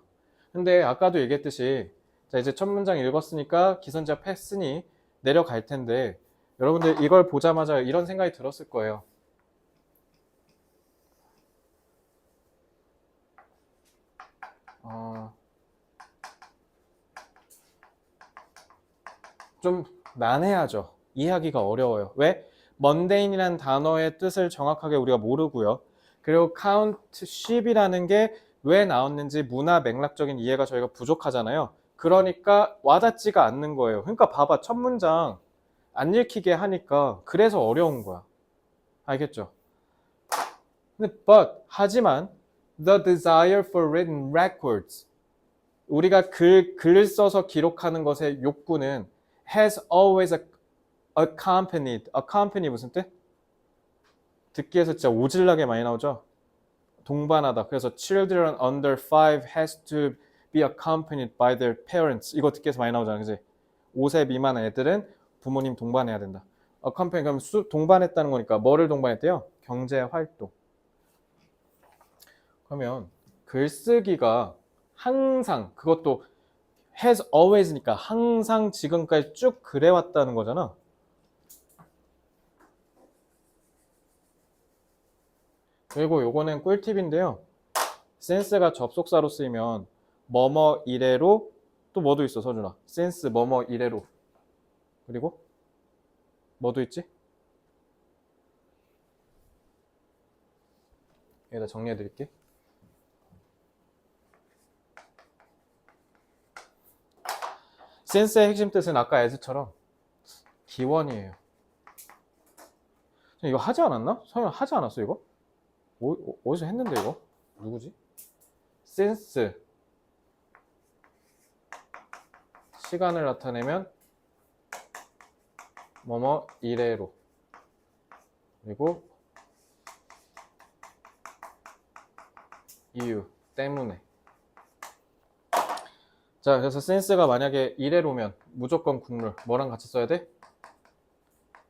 근데 아까도 얘기했듯이 자 이제 첫 문장 읽었으니까 기선제압 했으니 내려갈 텐데 여러분들 이걸 보자마자 이런 생각이 들었을 거예요. 좀 난해하죠. 이해하기가 어려워요. 왜? 먼데인이라는 단어의 뜻을 정확하게 우리가 모르고요. 그리고 count sheep이라는 게 왜 나왔는지 문화 맥락적인 이해가 저희가 부족하잖아요. 그러니까 와닿지가 않는 거예요. 그러니까 봐봐. 첫 문장 안 읽히게 하니까 그래서 어려운 거야. 알겠죠? 근데 하지만 the desire for written records 우리가 글을 써서 기록하는 것의 욕구는 has always accompany 무슨 뜻? 듣기에서 진짜 오질나게 많이 나오죠? 동반하다. 그래서 children under 5 has to be accompanied by their parents. 이거 듣기에서 많이 나오잖아. 그지? 5세 미만 애들은 부모님 동반해야 된다. accompany 그럼 동반했다는 거니까 뭐를 동반했대요? 경제 활동. 그러면 글쓰기가 항상 그것도 has always니까 항상 지금까지 쭉 그래왔다는 거잖아. 그리고 요거는 꿀팁인데요. 센스가 접속사로 쓰이면 뭐뭐 이래로 또 뭐도 있어 서준아. 센스 뭐뭐 이래로. 그리고 뭐도 있지? 여기다 정리해 드릴게. 센스의 핵심 뜻은 아까 as처럼 기원이에요. 이거 하지 않았나? 설마 하지 않았어 이거? 어디서 했는데 이거? 누구지? 센스 시간을 나타내면 뭐뭐 이래로 그리고 이유 때문에 자 그래서 센스가 만약에 이래로면 무조건 국룰 뭐랑 같이 써야 돼?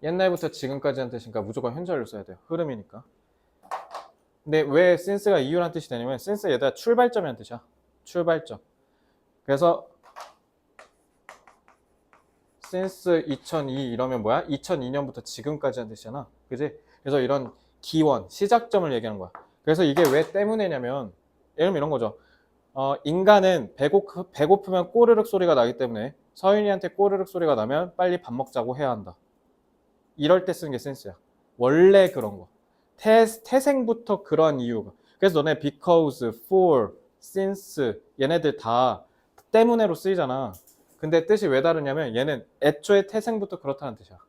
옛날부터 지금까지 한 뜻이니까 무조건 현재를 써야 돼요. 흐름이니까. 근데 왜 센스가 이유란 뜻이 되냐면 센스 얘들아 출발점이란 뜻이야. 출발점. 그래서 since 2002 이러면 뭐야? 2002년부터 지금까지 한 뜻이잖아. 그지? 그래서 이런 기원, 시작점을 얘기하는 거야. 그래서 이게 왜 때문에냐면 예를 들면 이런 거죠. 인간은 배고프면 꼬르륵 소리가 나기 때문에 서윤이한테 꼬르륵 소리가 나면 빨리 밥 먹자고 해야 한다. 이럴 때 쓰는 게 센스야. 원래 그런 거. 태생부터 그런 이유가. 그래서 너네 because, for, since 얘네들 다 때문에로 쓰이잖아. 근데 뜻이 왜 다르냐면 얘는 애초에 태생부터 그렇다는 뜻이야.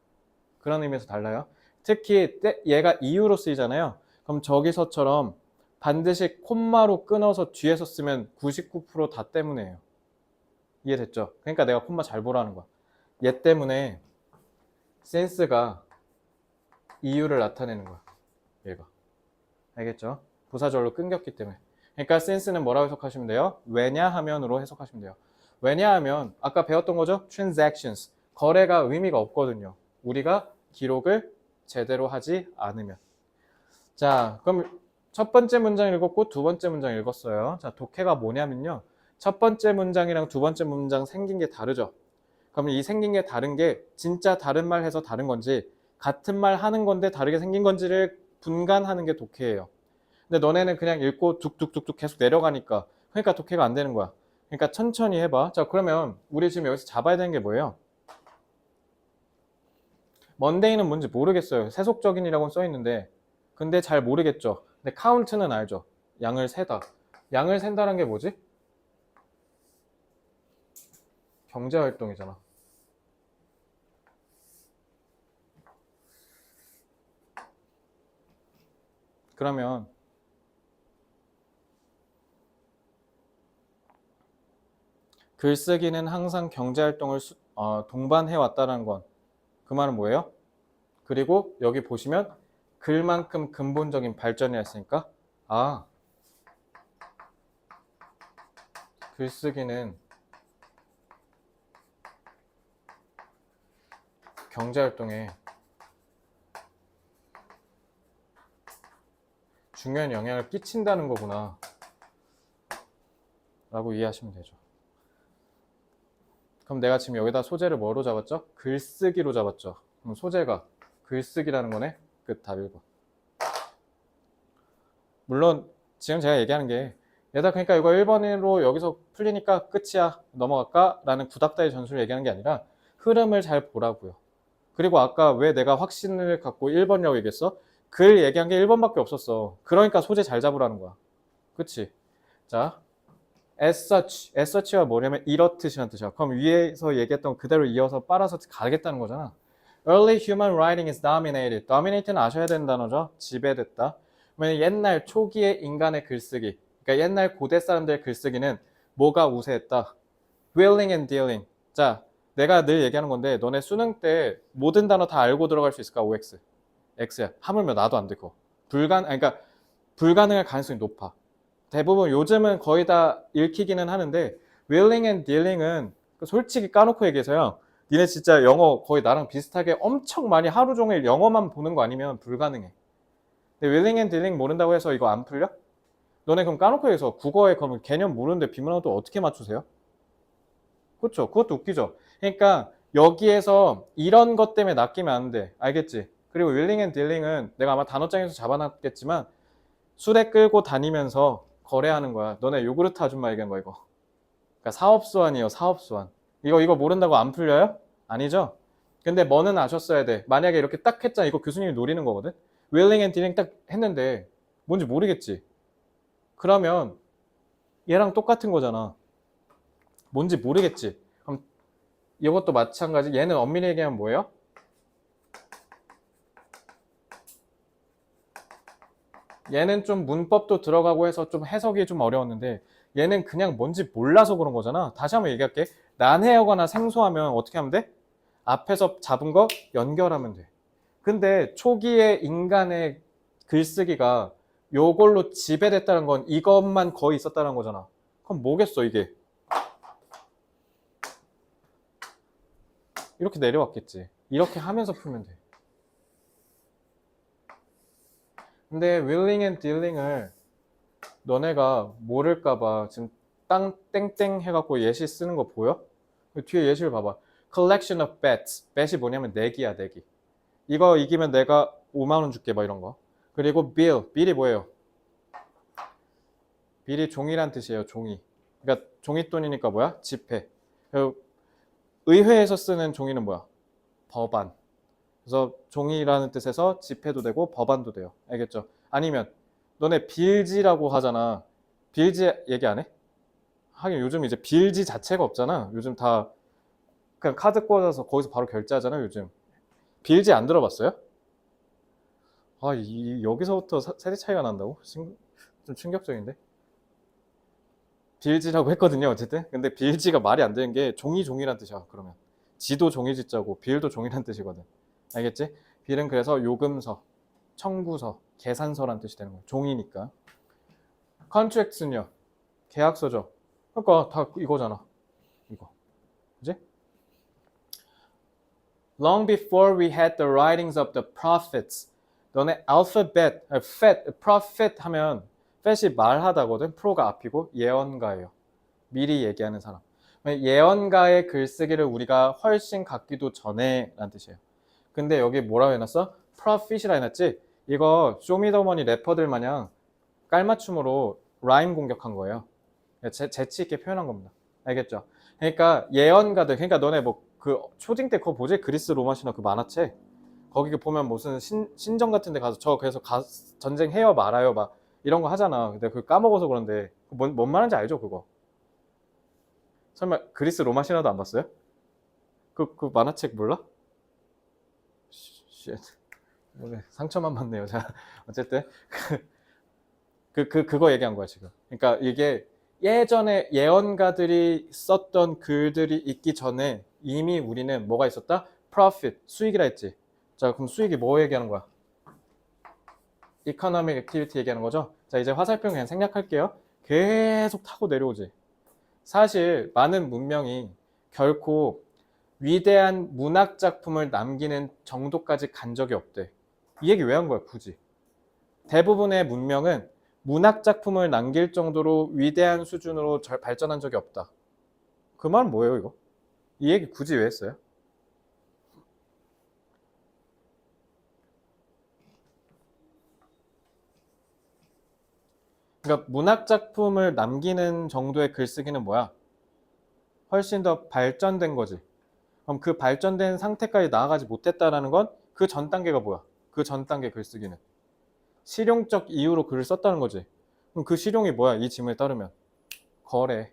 그런 의미에서 달라요. 특히 얘가 이유로 쓰이잖아요. 그럼 저기서처럼 반드시 콤마로 끊어서 뒤에서 쓰면 99%다 때문에예요. 이해됐죠? 그러니까 내가 콤마 잘 보라는 거야. 얘 때문에 센스가 이유를 나타내는 거야. 얘가. 알겠죠? 부사절로 끊겼기 때문에. 그러니까 센스는 뭐라고 해석하시면 돼요? 왜냐하면으로 해석하시면 돼요. 왜냐하면 아까 배웠던 거죠? transactions. 거래가 의미가 없거든요. 우리가 기록을 제대로 하지 않으면. 자, 그럼 첫 번째 문장 읽었고 두 번째 문장 읽었어요. 자, 독해가 뭐냐면요. 첫 번째 문장이랑 두 번째 문장 생긴 게 다르죠. 그러면 이 생긴 게 다른 게 진짜 다른 말 해서 다른 건지 같은 말 하는 건데 다르게 생긴 건지를 분간하는 게 독해예요. 근데 너네는 그냥 읽고 뚝뚝뚝뚝 계속 내려가니까 그러니까 독해가 안 되는 거야. 그러니까 천천히 해봐. 자, 그러면 우리 지금 여기서 잡아야 되는 게 뭐예요? 먼데이는 뭔지 모르겠어요. 세속적인이라고 써 있는데 근데 잘 모르겠죠. 근데 카운트는 알죠. 양을 세다. 양을 센다는 게 뭐지? 경제활동이잖아. 그러면 글쓰기는 항상 경제활동을 동반해 왔다는 건 그 말은 뭐예요? 그리고 여기 보시면 글만큼 근본적인 발전이 했으니까 아 글쓰기는 경제활동에 중요한 영향을 끼친다는 거구나. 라고 이해하시면 되죠. 그럼 내가 지금 여기다 소재를 뭐로 잡았죠? 글쓰기로 잡았죠. 그럼 소재가 글쓰기라는 거네. 끝. 답 1번. 물론 지금 제가 얘기하는 게 얘다 그러니까 이거 1번으로 여기서 풀리니까 끝이야 넘어갈까? 라는 구닥다리 전술을 얘기하는 게 아니라 흐름을 잘 보라고요. 그리고 아까 왜 내가 확신을 갖고 1번이라고 얘기했어? 글 얘기한 게 1번밖에 없었어. 그러니까 소재 잘 잡으라는 거야. 그치? 자, as such가 뭐냐면 이렇듯이란 뜻이야. 그럼 위에서 얘기했던 그대로 이어서 빨아서 가겠다는 거잖아. Early human writing is dominated. dominate는 아셔야 되는 단어죠. 지배됐다. 왜냐면 옛날 초기의 인간의 글쓰기, 그러니까 옛날 고대 사람들의 글쓰기는 뭐가 우세했다? willing and dealing. 자, 내가 늘 얘기하는 건데 너네 수능 때 모든 단어 다 알고 들어갈 수 있을까? OX. X야. 하물며 나도 안 돼, 그거. 그러니까 불가능할 가능성이 높아. 대부분 요즘은 거의 다 읽히기는 하는데 willing and dealing은 솔직히 까놓고 얘기해서요. 니네 진짜 영어 거의 나랑 비슷하게 엄청 많이 하루 종일 영어만 보는 거 아니면 불가능해. 근데 willing and dealing 모른다고 해서 이거 안 풀려? 너네 그럼 까놓고 해서 국어에 그러면 개념 모르는데 비문학도 어떻게 맞추세요? 그렇죠. 그것도 웃기죠. 그러니까 여기에서 이런 것 때문에 낚이면 안 돼. 알겠지? 그리고 willing and dealing은 내가 아마 단어장에서 잡아놨겠지만 수레 끌고 다니면서 거래하는 거야. 너네 요구르트 아줌마 얘기한 거 이거. 그러니까 사업수완이에요. 사업수완. 이거 모른다고 안 풀려요? 아니죠? 근데 뭐는 아셨어야 돼. 만약에 이렇게 딱 했잖아. 이거 교수님이 노리는 거거든. willing and dealing 딱 했는데 뭔지 모르겠지. 그러면 얘랑 똑같은 거잖아. 뭔지 모르겠지. 그럼 이것도 마찬가지. 얘는 엄밀히 얘기하면 뭐예요? 얘는 좀 문법도 들어가고 해서 좀 해석이 좀 어려웠는데 얘는 그냥 뭔지 몰라서 그런 거잖아. 다시 한번 얘기할게. 난해하거나 생소하면 어떻게 하면 돼? 앞에서 잡은 거 연결하면 돼. 근데 초기에 인간의 글쓰기가 요걸로 지배됐다는 건 이것만 거의 있었다는 거잖아. 그럼 뭐겠어 이게? 이렇게 내려왔겠지. 이렇게 하면서 풀면 돼. 근데 willing and dealing을 너네가 모를까봐 지금 땡땡 해갖고 예시 쓰는 거 보여? 뒤에 예시를 봐봐. collection of bets. bet이 뭐냐면 내기야, 내기. 이거 이기면 내가 5만 원 줄게, 막 이런 거. 그리고 bill이 뭐예요? bill이 종이란 뜻이에요, 종이. 그러니까 종이돈이니까 뭐야? 지폐. 그리고 의회에서 쓰는 종이는 뭐야? 법안. 그래서 종이라는 뜻에서 지폐도 되고 법안도 돼요. 알겠죠? 아니면 너네 빌지라고 하잖아. 빌지 얘기 안 해? 하긴 요즘 이제 빌지 자체가 없잖아. 요즘 다 그냥 카드 꽂아서 거기서 바로 결제하잖아, 요즘. 빌지 안 들어봤어요? 아, 여기서부터 세대 차이가 난다고? 좀 충격적인데? 빌지라고 했거든요, 어쨌든. 근데 빌지가 말이 안 되는 게 종이란 뜻이야, 그러면. 지도 종이지자고 빌도 종이란 뜻이거든. 알겠지? 빌은 그래서 요금서, 청구서, 계산서란 뜻이 되는 거야. 종이니까. contract는요. 계약서죠. 그러니까 다 이거잖아. 이거. 그지? Long before we had the writings of the prophets. 너네 alphabet, prophet 하면 fat이 말하다거든. pro가 앞이고 예언가예요. 미리 얘기하는 사람. 예언가의 글쓰기를 우리가 훨씬 갖기도 전에 라는 뜻이에요. 근데 여기 뭐라고 해놨어? prophet이라 해놨지? 이거 쇼미더머니 래퍼들 마냥 깔맞춤으로 라임 공격한 거예요. 재치 있게 표현한 겁니다. 알겠죠? 그러니까 예언가들, 그러니까 너네 뭐 그 초딩 때 그거 보지? 그리스 로마 신화 그 만화책. 거기 보면 무슨 신전 같은 데 가서 그래서 전쟁해요 말아요 막 이런 거 하잖아. 근데 그걸 까먹어서 그런데 뭔 말인지 알죠 그거? 설마 그리스 로마 신화도 안 봤어요? 그 만화책 몰라? 쉣. 상처만 받네요. 자, 어쨌든 그거 얘기한 거야 지금. 그러니까 이게 예전에 예언가들이 썼던 글들이 있기 전에 이미 우리는 뭐가 있었다? profit, 수익이라 했지. 자, 그럼 수익이 뭐 얘기하는 거야? economic activity 얘기하는 거죠? 자, 이제 화살표 그냥 생략할게요. 계속 타고 내려오지. 사실 많은 문명이 결코 위대한 문학 작품을 남기는 정도까지 간 적이 없대. 이 얘기 왜 한 거야, 굳이? 대부분의 문명은 문학 작품을 남길 정도로 위대한 수준으로 발전한 적이 없다. 그 말은 뭐예요, 이거? 이 얘기 굳이 왜 했어요? 그러니까 문학 작품을 남기는 정도의 글쓰기는 뭐야? 훨씬 더 발전된 거지. 그럼 그 발전된 상태까지 나아가지 못했다라는 건 그 전 단계가 뭐야? 그 전 단계 글쓰기는 실용적 이유로 글을 썼다는 거지. 그럼 그 실용이 뭐야? 이 지문에 따르면 거래.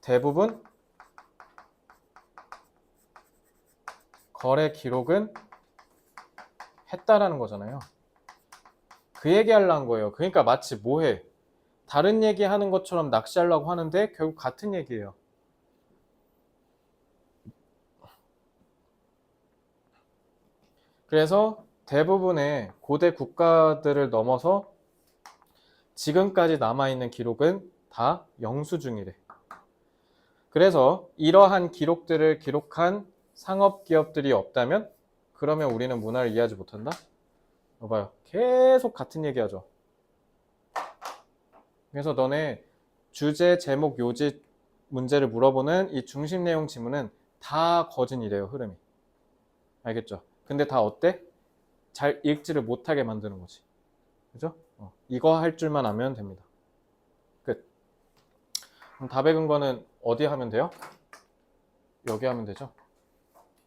대부분 거래 기록은 했다라는 거잖아요. 그 얘기 하려는 거예요. 그러니까 마치 뭐해? 다른 얘기 하는 것처럼 낚시하려고 하는데 결국 같은 얘기예요. 그래서 대부분의 고대 국가들을 넘어서 지금까지 남아있는 기록은 다 영수증이래. 그래서 이러한 기록들을 기록한 상업기업들이 없다면 그러면 우리는 문화를 이해하지 못한다? 봐요. 계속 같은 얘기하죠. 그래서 너네 주제, 제목, 요지 문제를 물어보는 이 중심 내용 지문은 다 거진이래요, 흐름이. 알겠죠? 근데 다 어때? 잘 읽지를 못하게 만드는 거지. 그죠? 이거 할 줄만 아면 됩니다. 끝. 그럼 답의 근거는 어디 하면 돼요? 여기 하면 되죠.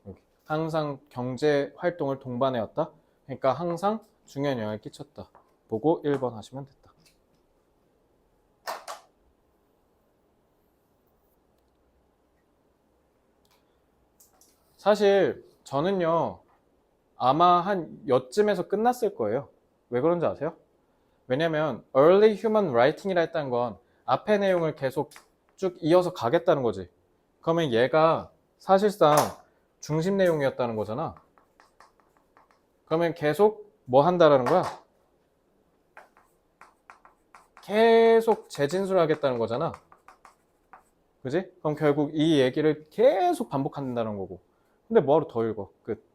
여기. 항상 경제 활동을 동반해왔다. 그러니까 항상 중요한 영향을 끼쳤다. 보고 1번 하시면 됐다. 사실 저는요. 아마 한 여쯤에서 끝났을 거예요. 왜 그런지 아세요? 왜냐면 early human writing이라 했다는 건 앞의 내용을 계속 쭉 이어서 가겠다는 거지. 그러면 얘가 사실상 중심 내용이었다는 거잖아. 그러면 계속 뭐 한다라는 거야? 계속 재진술하겠다는 거잖아. 그지? 그럼 결국 이 얘기를 계속 반복한다는 거고. 근데 뭐하러 더 읽어? 끝.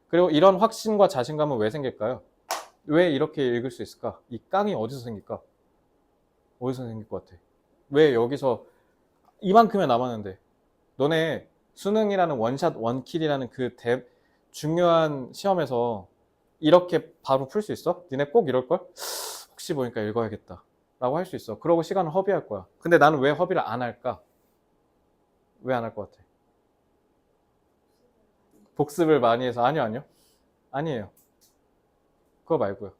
그리고 이런 확신과 자신감은 왜 생길까요? 왜 이렇게 읽을 수 있을까? 이 깡이 어디서 생길까? 어디서 생길 것 같아? 왜 여기서 이만큼이 남았는데 너네 수능이라는 원샷 원킬이라는 그 중요한 시험에서 이렇게 바로 풀 수 있어? 니네 꼭 이럴걸? 혹시 보니까 읽어야겠다 라고 할 수 있어. 그러고 시간을 허비할 거야. 근데 나는 왜 허비를 안 할까? 왜 안 할 것 같아? 복습을 많이 해서. 아니요 아니에요. 그거 말고요.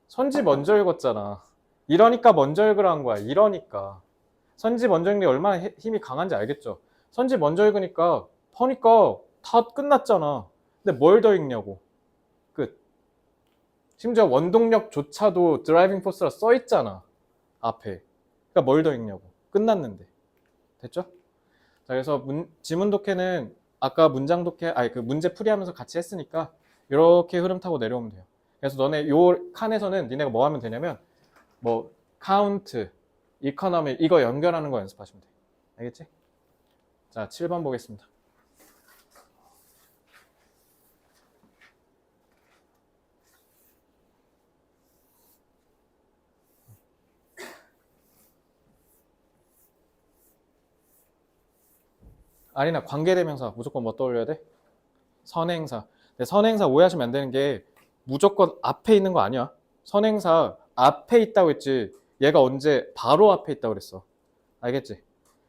선지 먼저 읽었잖아. 이러니까 먼저 읽으라는 거야. 이러니까 선지 먼저 읽는 게 얼마나 힘이 강한지 알겠죠? 선지 먼저 읽으니까 퍼니까 다 끝났잖아. 근데 뭘 더 읽냐고. 끝. 심지어 원동력조차도 드라이빙 포스라 써있잖아. 앞에. 그러니까 뭘 더 읽냐고. 끝났는데. 됐죠? 자, 그래서 지문 독해는 아까 문장 독해, 아니 그 문제 풀이하면서 같이 했으니까 이렇게 흐름 타고 내려오면 돼요. 그래서 너네 요 칸에서는 니네가 뭐 하면 되냐면 뭐 카운트, 이코노미 이거 연결하는 거 연습하시면 돼. 알겠지? 자, 7번 보겠습니다. 아니나 관계대명사 무조건 뭐 떠올려야 돼? 선행사. 근데 선행사 오해하시면 안 되는 게 무조건 앞에 있는 거 아니야. 선행사 앞에 있다고 했지. 얘가 언제 바로 앞에 있다고 그랬어. 알겠지?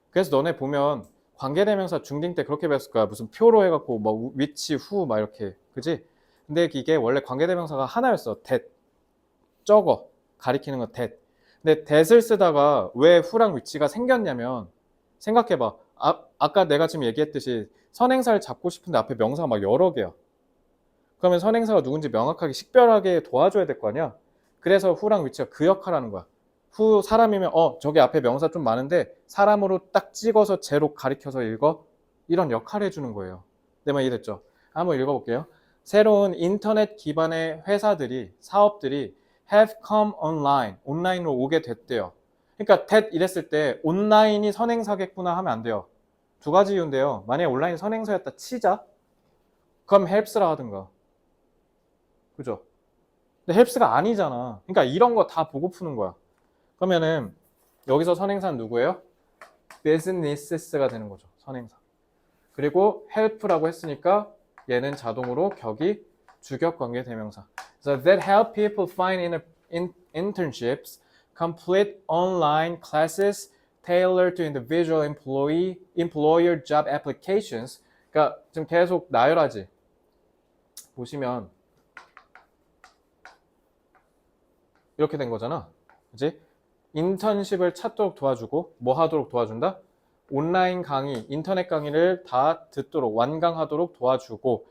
그래서 너네 보면 관계대명사 중딩 때 그렇게 배웠을 거야. 무슨 표로 해갖고 뭐 위치, 후 막 이렇게. 그지? 근데 이게 원래 관계대명사가 하나였어. that. 적어. 가리키는 거 that. 근데 that을 쓰다가 왜 후랑 위치가 생겼냐면 생각해봐. 아까 내가 지금 얘기했듯이 선행사를 잡고 싶은데 앞에 명사가 막 여러 개야. 그러면 선행사가 누군지 명확하게 식별하게 도와줘야 될 거 아니야. 그래서 후랑 위치가 그 역할을 하는 거야. 후 사람이면 저기 앞에 명사 좀 많은데 사람으로 딱 찍어서 제로 가리켜서 읽어. 이런 역할을 해주는 거예요. 내 말 이해됐죠? 한번 읽어볼게요. 새로운 인터넷 기반의 회사들이 사업들이 have come online 온라인으로 오게 됐대요. 그러니까 that 이랬을 때 온라인이 선행사겠구나 하면 안 돼요. 두 가지 이유인데요. 만약에 온라인 선행사였다 치자. 그럼 helps라 하든가. 그죠? 근데 helps가 아니잖아. 그러니까 이런 거 다 보고 푸는 거야. 그러면은 여기서 선행사는 누구예요? business가 되는 거죠. 선행사. 그리고 help라고 했으니까 얘는 자동으로 격이 주격 관계 대명사. So that help people find internships, complete online classes tailored to individual employer job applications. 그러니까 지금 계속 나열하지. 보시면 이렇게 된 거잖아. 그치? 인턴십을 찾도록 도와주고 뭐 하도록 도와준다? 온라인 강의, 인터넷 강의를 다 듣도록 완강하도록 도와주고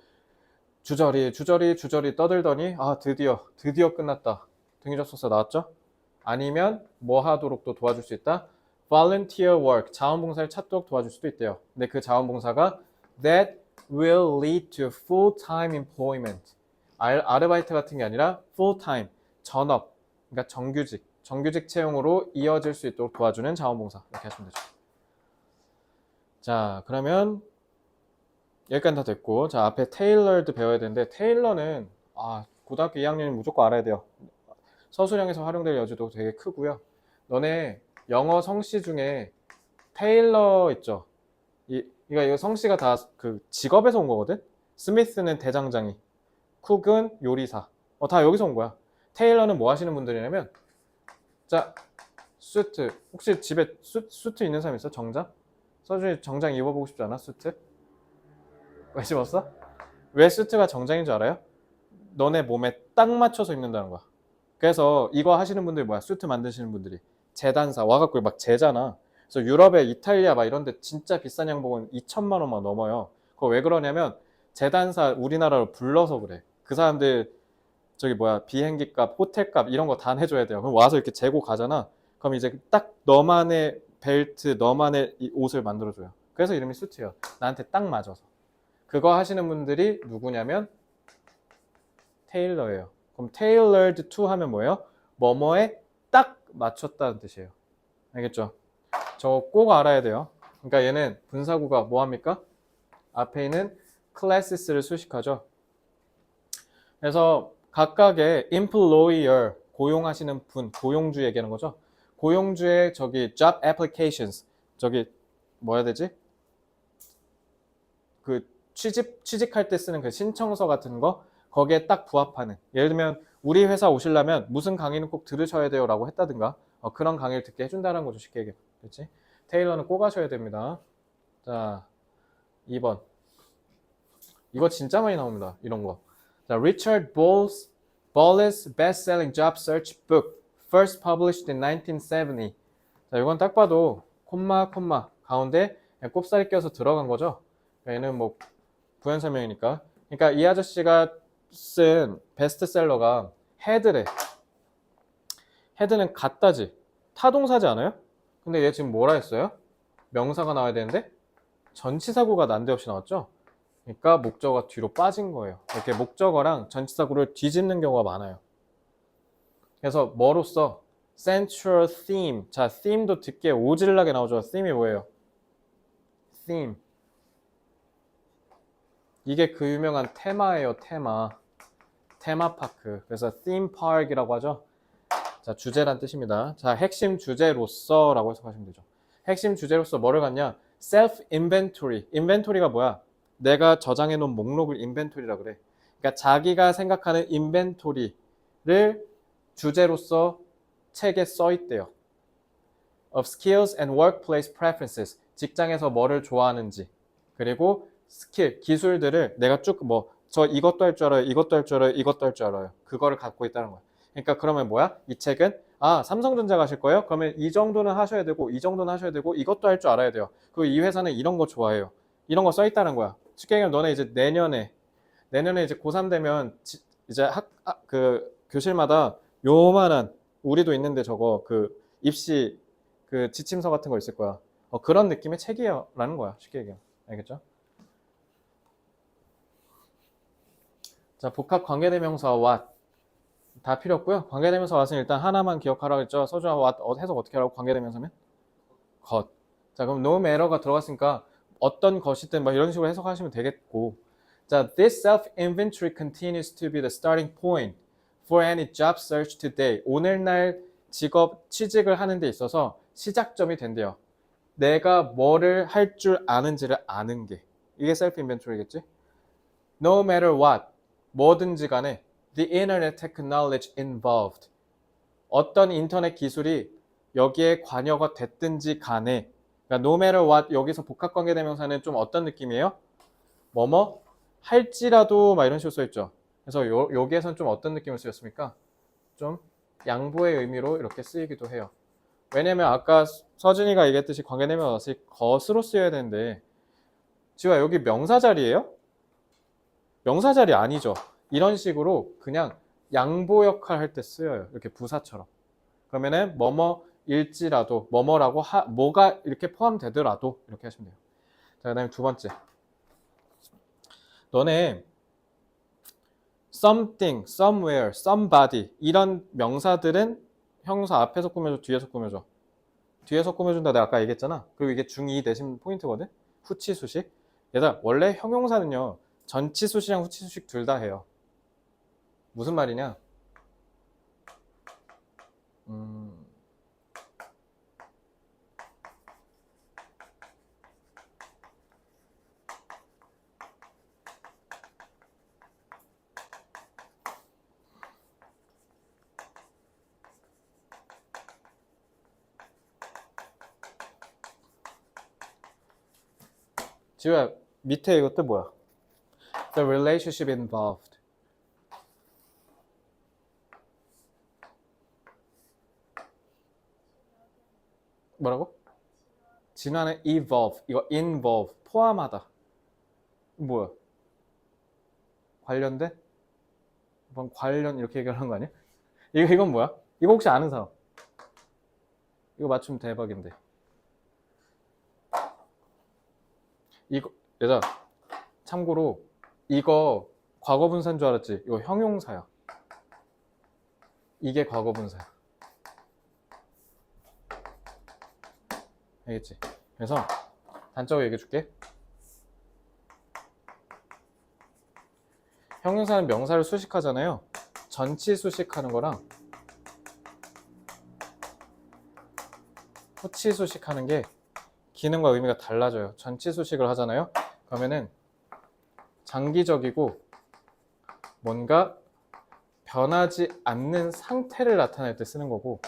주저리 떠들더니 아 드디어 끝났다. 등유접속사 나왔죠? 아니면 뭐 하도록 또 도와줄 수 있다? volunteer work, 자원봉사를 찾도록 도와줄 수도 있대요. 근데 그 자원봉사가 that will lead to full-time employment. 아르바이트 같은 게 아니라 full-time, 전업, 그러니까 정규직 채용으로 이어질 수 있도록 도와주는 자원봉사. 이렇게 하시면 되죠. 자, 그러면 여기까지 다 됐고, 자, 앞에 tailored 배워야 되는데, tailor는 고등학교 2학년이 무조건 알아야 돼요. 서술형에서 활용될 여지도 되게 크고요. 너네 영어 성씨 중에 테일러 있죠? 이거 성씨가 다 그 직업에서 온 거거든? 스미스는 대장장이, 쿡은 요리사. 다 여기서 온 거야. 테일러는 뭐 하시는 분들이냐면, 자, 수트. 혹시 집에 수트 있는 사람 있어? 정장? 서준이 정장 입어보고 싶지 않아? 수트? 왜 집었어? 왜 수트가 정장인 줄 알아요? 너네 몸에 딱 맞춰서 입는다는 거야. 그래서 이거 하시는 분들이 뭐야? 수트 만드시는 분들이 재단사 와갖고 막 재잖아. 그래서 유럽에 이탈리아 막 이런데 진짜 비싼 양복은 2천만 원만 넘어요. 그거 왜 그러냐면 재단사 우리나라로 불러서 그래. 그 사람들 저기 뭐야 비행기 값, 호텔 값 이런 거 다 내줘야 돼요. 그럼 와서 이렇게 재고 가잖아. 그럼 이제 딱 너만의 벨트, 너만의 이 옷을 만들어줘요. 그래서 이름이 수트예요. 나한테 딱 맞아서. 그거 하시는 분들이 누구냐면 테일러예요. 그럼 tailored to 하면 뭐예요? 뭐뭐에 딱 맞췄다는 뜻이에요. 알겠죠? 저거 꼭 알아야 돼요. 그러니까 얘는 분사구가 뭐합니까? 앞에 있는 classes를 수식하죠. 그래서 각각의 employer, 고용하시는 분, 고용주 얘기하는 거죠. 고용주의 저기 job applications, 저기 뭐 해야 되지? 그 취직할 때 쓰는 그 신청서 같은 거 거기에 딱 부합하는. 예를 들면 우리 회사 오시려면 무슨 강의는 꼭 들으셔야 돼요 라고 했다든가 그런 강의를 듣게 해준다는 거죠. 쉽게 얘기해. 그렇지? 테일러는 꼭 하셔야 됩니다. 자, 2번. 이거 진짜 많이 나옵니다. 이런 거. 자, Richard Ball's best-selling job search book, first published in 1970. 자, 이건 딱 봐도 콤마 가운데 그냥 꼽사리 껴서 들어간 거죠. 얘는 뭐 부연 설명이니까. 그러니까 이 아저씨가 쓴 베스트셀러가 헤드래. 헤드는 갖다지. 타동사지 않아요? 근데 얘 지금 뭐라 했어요? 명사가 나와야 되는데 전치사구가 난데없이 나왔죠? 그러니까 목적어가 뒤로 빠진 거예요. 이렇게 목적어랑 전치사구를 뒤집는 경우가 많아요. 그래서 뭐로써? Central theme. 자, theme도 듣기에 오질나게 나오죠. theme이 뭐예요? theme. 이게 그 유명한 테마예요. 테마파크. 그래서 theme park이라고 하죠. 자, 주제란 뜻입니다. 자, 핵심 주제로서 라고 해석하시면 되죠. 핵심 주제로서 뭐를 갖냐? self inventory. inventory가 뭐야? 내가 저장해 놓은 목록을 inventory라 그래. 그러니까 자기가 생각하는 inventory를 주제로서 책에 써 있대요. of skills and workplace preferences. 직장에서 뭐를 좋아하는지. 그리고 스킬, 기술들을 내가 쭉 저 이것도 할 줄 알아요. 이것도 할 줄 알아요. 이것도 할 줄 알아요. 그거를 갖고 있다는 거야. 그러니까 그러면 뭐야? 이 책은 삼성전자 가실 거예요? 그러면 이 정도는 하셔야 되고 이 정도는 하셔야 되고 이것도 할 줄 알아야 돼요. 그리고 이 회사는 이런 거 좋아해요. 이런 거 써 있다는 거야. 쉽게 얘기하면 너네 이제 내년에 이제 고3 되면 이제 그 교실마다 요만한 우리도 있는데 저거 그 입시 그 지침서 같은 거 있을 거야. 그런 느낌의 책이라는 거야. 쉽게 얘기하면. 알겠죠? 자, 복합 관계대명사 what 다 필요 없고요. 관계대명사 what은 일단 하나만 기억하라고 했죠. 서준아 what 해석 어떻게 하라고? 관계대명사면 것. 자, 그럼 no matter가 들어갔으니까 어떤 것이든 이런 식으로 해석하시면 되겠고. 자, this self-inventory continues to be the starting point for any job search today. 오늘날 직업 취직을 하는 데 있어서 시작점이 된대요. 내가 뭐를 할 줄 아는지를 아는 게. 이게 셀프 인벤토리겠지? No matter what. 뭐든지 간에 the internet technology involved. 어떤 인터넷 기술이 여기에 관여가 됐든지 간에 그러니까 no matter what 여기서 복합관계대명사는 좀 어떤 느낌이에요? 뭐뭐 할지라도 막 이런 식으로 써있죠. 그래서 여기에선 좀 어떤 느낌을 쓰였습니까? 좀 양보의 의미로 이렇게 쓰이기도 해요. 왜냐면 아까 서준이가 얘기했듯이 관계대명사를 것으로 쓰여야 되는데 지우야 여기 명사 자리예요? 명사 자리 아니죠. 이런 식으로 그냥 양보 역할 할 때 쓰여요. 이렇게 부사처럼. 그러면은 뭐뭐일지라도 뭐뭐라고 뭐가 이렇게 포함되더라도 이렇게 하시면 돼요. 자, 그다음에 두 번째. 너네 something, somewhere, somebody 이런 명사들은 형용사 앞에서 꾸며줘, 뒤에서 꾸며줘. 뒤에서 꾸며준다 내가 아까 얘기했잖아. 그리고 이게 중2 내신 포인트거든. 후치 수식. 얘들아 원래 형용사는요 전치 수식이랑 후치 수식 둘 다 해요. 무슨 말이냐? 지우야 밑에 이것도 뭐야? The relationship involved. 뭐라고? 진화는 evolve. 이거 involve. 포함하다. 뭐야? 관련된? 이번 관련 이렇게 얘기하는 거 아니야? 이건 뭐야? 이거 혹시 아는 사람? 이거 맞추면 대박인데. 이거 얘들아 참고로 이거 과거분사인 줄 알았지? 이거 형용사야. 이게 과거분사야. 알겠지? 그래서 단적으로 얘기해 줄게. 형용사는 명사를 수식하잖아요. 전치 수식하는 거랑 후치 수식하는 게 기능과 의미가 달라져요. 전치 수식을 하잖아요. 그러면은 장기적이고 뭔가 변하지 않는 상태를 나타낼 때 쓰는 거고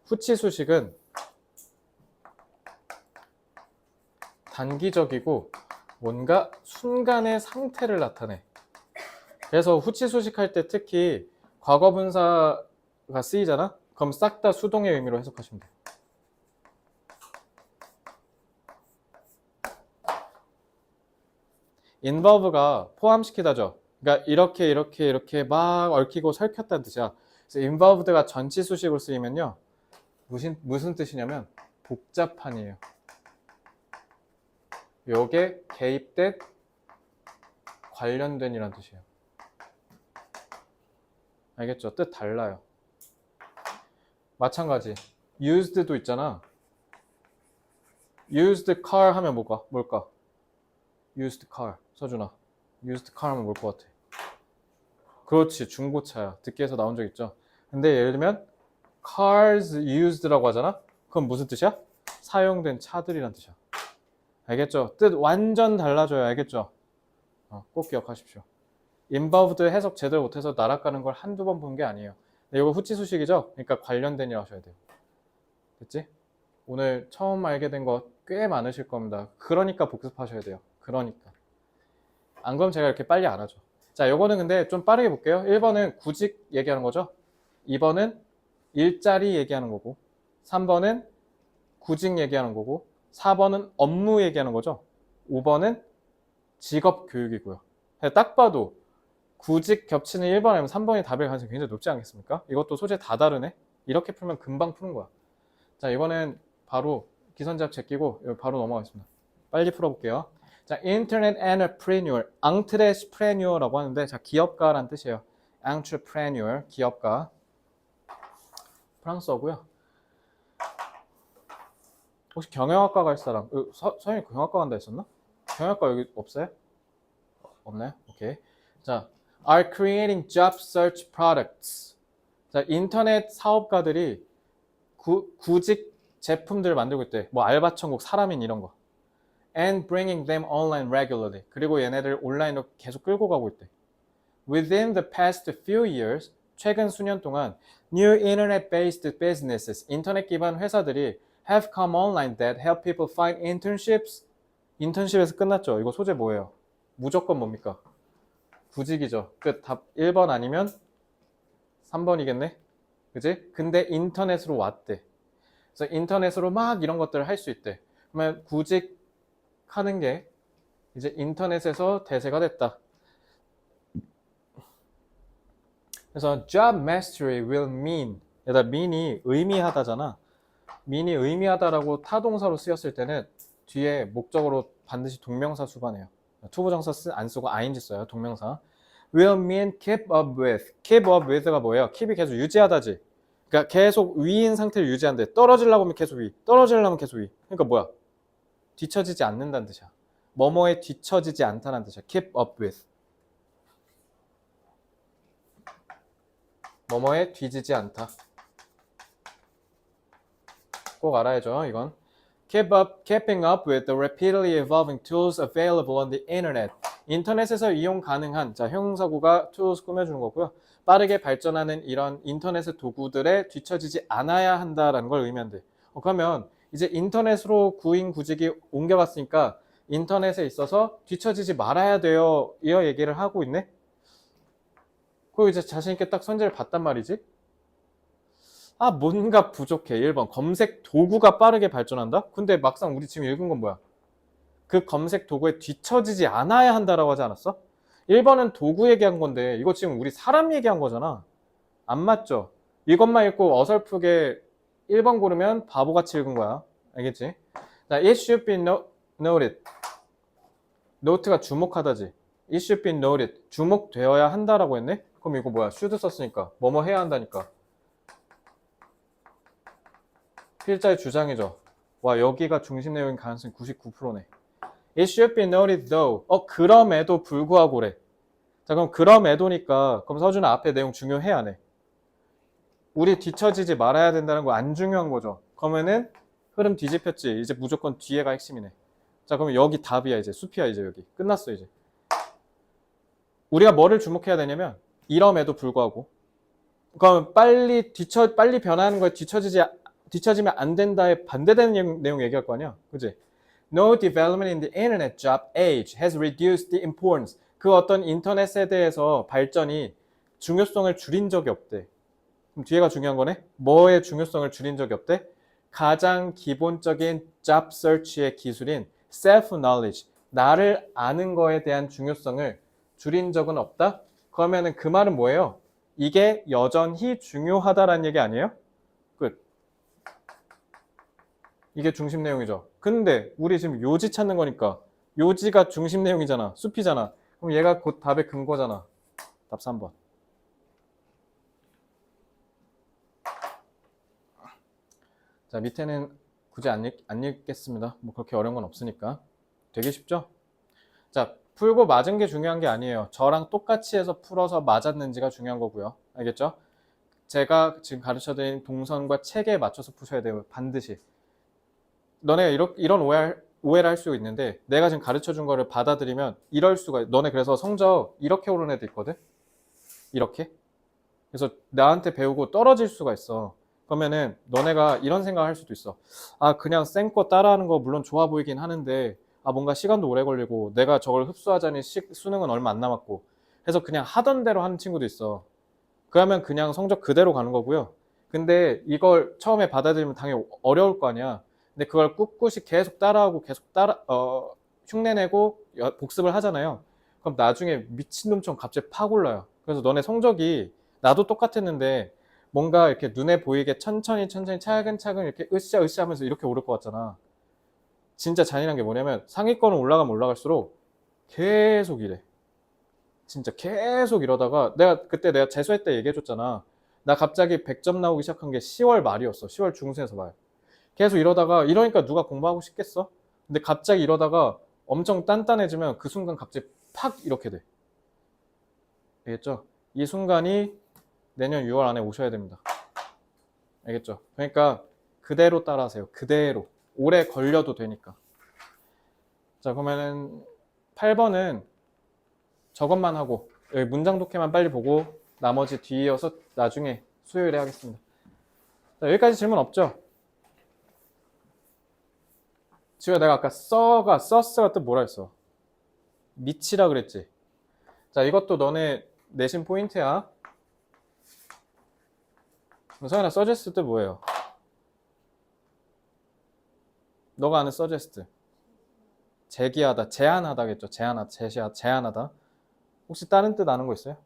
후치 수식은 단기적이고 뭔가 순간의 상태를 나타내. 그래서 후치 수식할 때 특히 과거분사가 쓰이잖아? 그럼 싹 다 수동의 의미로 해석하시면 돼요. involve가 포함시키다죠. 그러니까 이렇게 막 얽히고 설켰다는 뜻이야. 그래서 involved가 전치 수식으로 쓰이면요. 무슨 뜻이냐면 복잡한이에요. 요게 개입된 관련된이란 뜻이에요. 알겠죠? 뜻 달라요. 마찬가지 used도 있잖아. used car 하면 뭘까? used car. 서준아. used car 하면 뭘 것 같아? 그렇지. 중고차야. 듣기에서 나온 적 있죠. 근데 예를 들면 cars used라고 하잖아. 그럼 무슨 뜻이야? 사용된 차들이란 뜻이야. 알겠죠? 뜻 완전 달라져요. 알겠죠? 꼭 기억하십시오. involved 해석 제대로 못해서 날아가는 걸 한두 번 본 게 아니에요. 이거 후치 수식이죠? 그러니까 관련된이라 하셔야 돼요. 됐지? 오늘 처음 알게 된 거 꽤 많으실 겁니다. 그러니까 복습하셔야 돼요. 그러니까. 안 그러면 제가 이렇게 빨리 안 하죠. 자, 요거는 근데 좀 빠르게 볼게요. 1번은 구직 얘기하는 거죠. 2번은 일자리 얘기하는 거고 3번은 구직 얘기하는 거고 4번은 업무 얘기하는 거죠. 5번은 직업 교육이고요. 딱 봐도 구직 겹치는 1번 아니면 3번이 답일 가능성이 굉장히 높지 않겠습니까? 이것도 소재 다 다르네. 이렇게 풀면 금방 푸는 거야. 자, 이번엔 바로 기선제압 제끼고 바로 넘어가겠습니다. 빨리 풀어볼게요. 자, 인터넷 엔터프레뉴어, 앙트레스프레뉴어라고 하는데 자, 기업가란 뜻이에요. entrepreneur, 기업가. 프랑스어고요. 혹시 경영학과 갈 사람? 서현이 경영학과 간다 했었나? 경영학과 여기 없어요? 없나요? 오케이. 자, are creating job search products. 자, 인터넷 사업가들이 구직 제품들을 만들고 있대. 뭐 알바천국, 사람인 이런 거. And bringing them online regularly. 그리고 얘네들 온라인으로 계속 끌고 가고 있대. Within the past few years, 최근 수년 동안 new internet-based businesses, 인터넷 기반 회사들이 have come online that help people find internships. 인턴십에서 끝났죠. 이거 소재 뭐예요? 무조건 뭡니까? 구직이죠. 끝. 답 1번 아니면 3번이겠네? 그지? 근데 인터넷으로 왔대. 그래서 인터넷으로 막 이런 것들을 할 수 있대. 그러면 구직하는 게 이제 인터넷에서 대세가 됐다. 그래서 job mastery will mean, 얘들아 mean이 의미하다잖아. mean이 의미하다라고 타동사로 쓰였을 때는 뒤에 목적으로 반드시 동명사 수반해요. 투부정사 안 쓰고 ing 써요. 동명사. will mean keep up with. keep up with가 뭐예요? keep이 계속 유지하다지. 그러니까 계속 위인 상태를 유지한대. 떨어지려고 하면 계속 위. 떨어지려면 계속 위. 그러니까 뭐야? 뒤처지지 않는다는 뜻이야. 뭐뭐에 뒤처지지 않다는 뜻이야. keep up with. 뭐뭐에 뒤지지 않다. 꼭 알아야죠, 이건. Keeping up with the rapidly evolving tools available on the internet. 인터넷에서 이용 가능한, 자, 형용사구가 tools 꾸며주는 거고요. 빠르게 발전하는 이런 인터넷의 도구들에 뒤처지지 않아야 한다라는 걸 의미한대. 그러면 이제 인터넷으로 구직이 옮겨갔으니까 인터넷에 있어서 뒤처지지 말아야 돼요. 이 얘기를 하고 있네. 그리고 이제 자신있게 딱 선제를 봤단 말이지. 아, 뭔가 부족해. 1번 검색 도구가 빠르게 발전한다? 근데 막상 우리 지금 읽은 건 뭐야? 그 검색 도구에 뒤처지지 않아야 한다라고 하지 않았어? 1번은 도구 얘기한 건데 이거 지금 우리 사람 얘기한 거잖아. 안 맞죠? 이것만 읽고 어설프게 1번 고르면 바보같이 읽은 거야. 알겠지? 자, it should be noted. note가 주목하다지. it should be noted. 주목되어야 한다라고 했네? 그럼 이거 뭐야? should 썼으니까 뭐뭐 해야 한다니까. 필자의 주장이죠. 와, 여기가 중심 내용인 가능성이 99%네. It should be noted though. 그럼에도 불구하고래. 자, 그럼 그럼에도니까 그럼 서준아 앞에 내용 중요해 안 해? 우리 뒤처지지 말아야 된다는 거 안 중요한 거죠. 그러면은 흐름 뒤집혔지. 이제 무조건 뒤에가 핵심이네. 자, 그럼 여기 답이야 이제. 숲이야 이제 여기. 끝났어 이제. 우리가 뭐를 주목해야 되냐면 이럼에도 불구하고. 그럼 빨리 변하는 거에 뒤처지면 안 된다에 반대되는 내용 얘기할 거 아니야? 그치? No development in the internet job age has reduced the importance. 그 어떤 인터넷 세대에서 발전이 중요성을 줄인 적이 없대. 그럼 뒤에가 중요한 거네? 뭐의 중요성을 줄인 적이 없대? 가장 기본적인 job search의 기술인 self-knowledge, 나를 아는 거에 대한 중요성을 줄인 적은 없다? 그러면은 그 말은 뭐예요? 이게 여전히 중요하다라는 얘기 아니에요? 끝. 이게 중심 내용이죠. 근데 우리 지금 요지 찾는 거니까 요지가 중심 내용이잖아. 숲이잖아. 그럼 얘가 곧 답의 근거잖아. 답 3번. 자, 밑에는 굳이 안 읽겠습니다. 뭐 그렇게 어려운 건 없으니까. 되게 쉽죠? 자, 풀고 맞은 게 중요한 게 아니에요. 저랑 똑같이 해서 풀어서 맞았는지가 중요한 거고요. 알겠죠? 제가 지금 가르쳐드린 동선과 체계에 맞춰서 푸셔야 돼요. 반드시. 너네가 이런 오해를 할 수 있는데 내가 지금 가르쳐준 거를 받아들이면 이럴 수가. 너네 그래서 성적 이렇게 오른 애들 있거든? 이렇게? 그래서 나한테 배우고 떨어질 수가 있어. 그러면은 너네가 이런 생각을 할 수도 있어. 아, 그냥 쌩거 따라하는 거 물론 좋아 보이긴 하는데 아, 뭔가 시간도 오래 걸리고 내가 저걸 흡수하자니 수능은 얼마 안 남았고 해서 그냥 하던 대로 하는 친구도 있어. 그러면 그냥 성적 그대로 가는 거고요. 근데 이걸 처음에 받아들이면 당연히 어려울 거 아니야. 근데 그걸 꿋꿋이 계속 따라하고 계속 흉내내고 복습을 하잖아요. 그럼 나중에 미친놈처럼 갑자기 팍 올라요. 그래서 너네 성적이 나도 똑같았는데 뭔가 이렇게 눈에 보이게 천천히 차근차근 이렇게 으쌰 하면서 이렇게 오를 것 같잖아. 진짜 잔인한 게 뭐냐면 상위권을 올라가면 올라갈수록 계속 이래. 진짜 계속 이러다가 그때 내가 재수할 때 얘기해줬잖아. 나 갑자기 100점 나오기 시작한 게 10월 말이었어. 10월 중순에서 말. 계속 이러니까 누가 공부하고 싶겠어? 근데 갑자기 이러다가 엄청 단단해지면 그 순간 갑자기 팍 이렇게 돼. 알겠죠? 이 순간이 내년 6월 안에 오셔야 됩니다. 알겠죠? 그러니까 그대로 따라하세요. 그대로. 오래 걸려도 되니까. 자, 그러면은 8번은 저것만 하고 여기 문장 독해만 빨리 보고 나머지 뒤이어서 나중에 수요일에 하겠습니다. 자, 여기까지 질문 없죠? 지금 내가 아까 서스가 뜻 뭐라 했어? 미치라 그랬지? 자, 이것도 너네 내신 포인트야. 서연아, 서제스트 뜻 뭐예요? 너가 아는 서제스트. 제기하다, 제안하다겠죠. 제안하다. 혹시 다른 뜻 아는 거 있어요?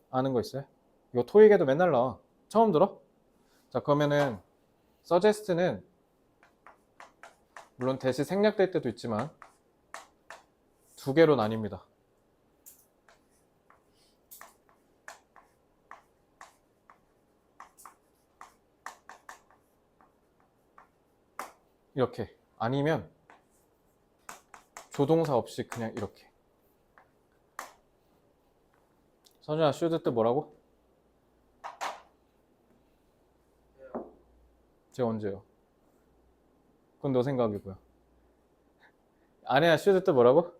아는 거 있어요? 이거 토익에도 맨날 나와. 처음 들어? 자, 그러면은 suggest는 물론 대시 생략될 때도 있지만 두 개로 나뉩니다. 이렇게. 아니면 조동사 없이 그냥 이렇게. 선준아, should 뜻 뭐라고? 제가 언제요? 그건 너 생각이고요. 아니야, should 뜻 뭐라고?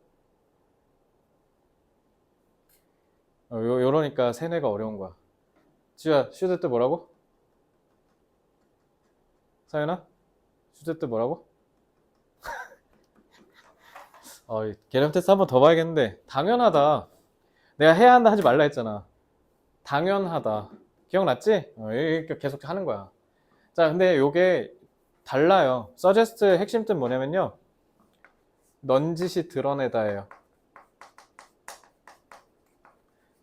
요러니까 세뇌가 어려운 거야. 지우야, should 뜻 뭐라고? 사연아? should 뜻 뭐라고? 개념 테스트 한 번 더 봐야겠는데 당연하다. 내가 해야 한다 하지 말라 했잖아. 당연하다. 기억났지? 이렇게 계속 하는 거야. 자, 근데 요게 달라요. suggest 핵심 뜻 뭐냐면요. 넌지시 드러내다예요.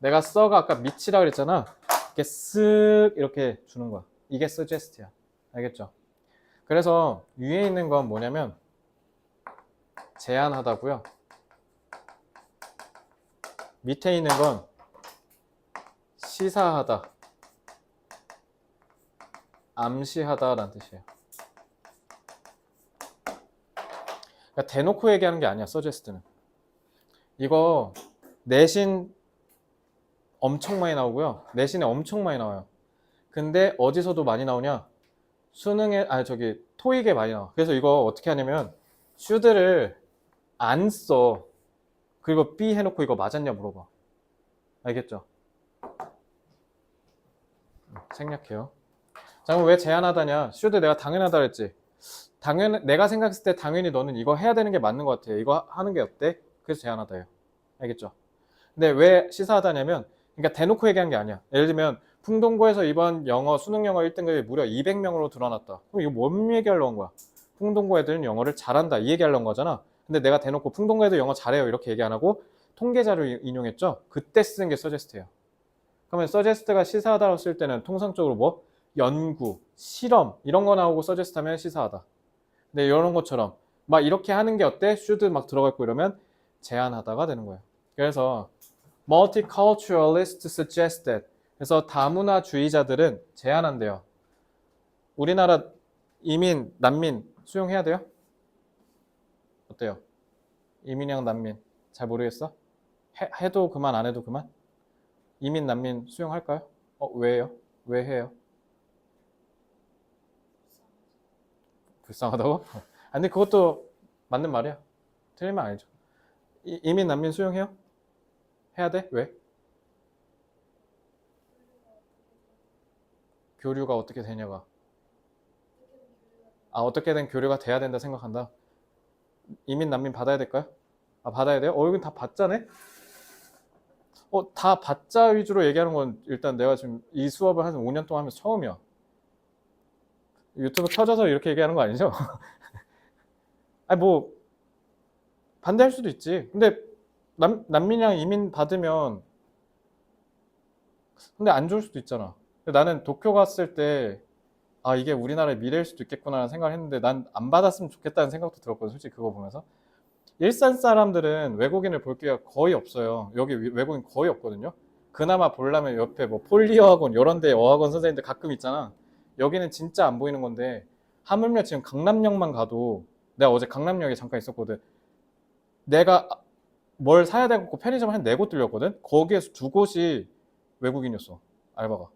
내가 써가 아까 미치라 그랬잖아. 이렇게 쓱 이렇게 주는 거야. 이게 suggest야. 알겠죠? 그래서 위에 있는 건 뭐냐면 제안하다고요. 밑에 있는 건 시사하다, 암시하다라는 뜻이에요. 그러니까 대놓고 얘기하는 게 아니야, suggest는. 이거 내신 엄청 많이 나오고요. 내신에 엄청 많이 나와요. 근데 어디서도 많이 나오냐? 토익에 많이 나와. 그래서 이거 어떻게 하냐면 should를 안 써. 그리고 B 해놓고 이거 맞았냐 물어봐. 알겠죠? 생략해요. 자, 그럼 왜 제안하다냐? should 내가 당연하다 그랬지. 내가 생각했을 때 당연히 너는 이거 해야 되는 게 맞는 것 같아. 이거 하는 게 어때? 그래서 제안하다예요. 알겠죠? 근데 왜 시사하다냐면, 그러니까 대놓고 얘기한 게 아니야. 예를 들면 풍동고에서 이번 수능 영어 1등급이 무려 200명으로 드러났다. 그럼 이거 뭔 얘기하려고 한 거야? 풍동고 애들은 영어를 잘한다 이 얘기하려는 거잖아. 근데 내가 대놓고 풍동고 애들 영어 잘해요 이렇게 얘기 안 하고 통계자료 인용했죠? 그때 쓰는 게 suggest예요. 그러면 suggest가 시사하다로 쓸 때는 통상적으로 뭐? 연구, 실험 이런 거 나오고 suggest 하면 시사하다. 근데 이런 것처럼 막 이렇게 하는 게 어때? should 막 들어가 있고 이러면 제안하다가 되는 거예요. 그래서 multiculturalists suggest that. 그래서 다문화주의자들은 제안한대요. 우리나라 이민, 난민 수용해야 돼요? 어때요? 이민이랑 난민 잘 모르겠어? 해도 그만 안 해도 그만? 이민, 난민 수용할까요? 왜요? 왜 해요? 불쌍하다고? 아니 그것도 맞는 말이야. 틀린 말 아니죠. 이민, 난민 수용해요? 해야 돼? 왜? 교류가 어떻게 되냐가. 어떻게든 교류가 돼야 된다 생각한다. 이민, 난민 받아야 될까요? 받아야 돼요? 이건 다 받자네? 다 받자 위주로 얘기하는 건 일단 내가 지금 이 수업을 한 5년 동안 하면서 처음이야. 유튜브 켜져서 이렇게 얘기하는 거 아니죠? 뭐 반대할 수도 있지. 근데 난민이랑 이민 받으면 근데 안 좋을 수도 있잖아. 나는 도쿄 갔을 때 이게 우리나라의 미래일 수도 있겠구나 생각을 했는데 난 안 받았으면 좋겠다는 생각도 들었거든. 솔직히 그거 보면서. 일산 사람들은 외국인을 볼 기회가 거의 없어요. 여기 외국인 거의 없거든요. 그나마 보려면 옆에 뭐 폴리어 학원 이런 데 어학원 선생님들 가끔 있잖아. 여기는 진짜 안 보이는 건데 하물며 지금 강남역만 가도 내가 어제 강남역에 잠깐 있었거든. 내가 뭘 사야 되고 편의점 한 4곳 들렸거든? 거기에서 2곳이 외국인이었어, 알바가.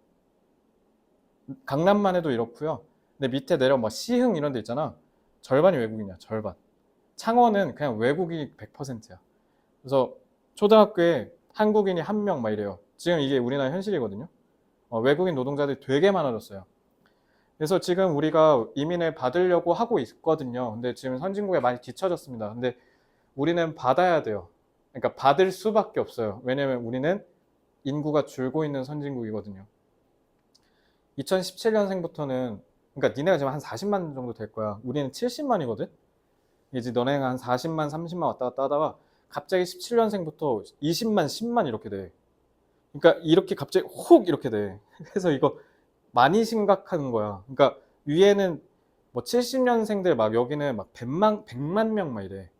강남만 해도 이렇고요. 근데 밑에 내려 막 시흥 이런 데 있잖아. 절반이 외국인이야, 절반. 창원은 그냥 외국인이 100%야. 그래서 초등학교에 한국인이 1명 막 이래요. 지금 이게 우리나라 현실이거든요. 외국인 노동자들이 되게 많아졌어요. 그래서 지금 우리가 이민을 받으려고 하고 있거든요. 근데 지금 선진국에 많이 뒤처졌습니다. 근데 우리는 받아야 돼요. 그러니까 받을 수밖에 없어요. 왜냐면 우리는 인구가 줄고 있는 선진국이거든요. 2017년생부터는, 그러니까 니네가 지금 한 40만 정도 될 거야. 우리는 70만이거든? 이제 너네가 한 40만, 30만 왔다 갔다 하다가 갑자기 17년생부터 20만, 10만 이렇게 돼. 그러니까 이렇게 갑자기 훅 이렇게 돼. 그래서 이거 많이 심각한 거야. 그러니까 위에는 뭐 70년생들 막 여기는 막 100만 명 막 이래.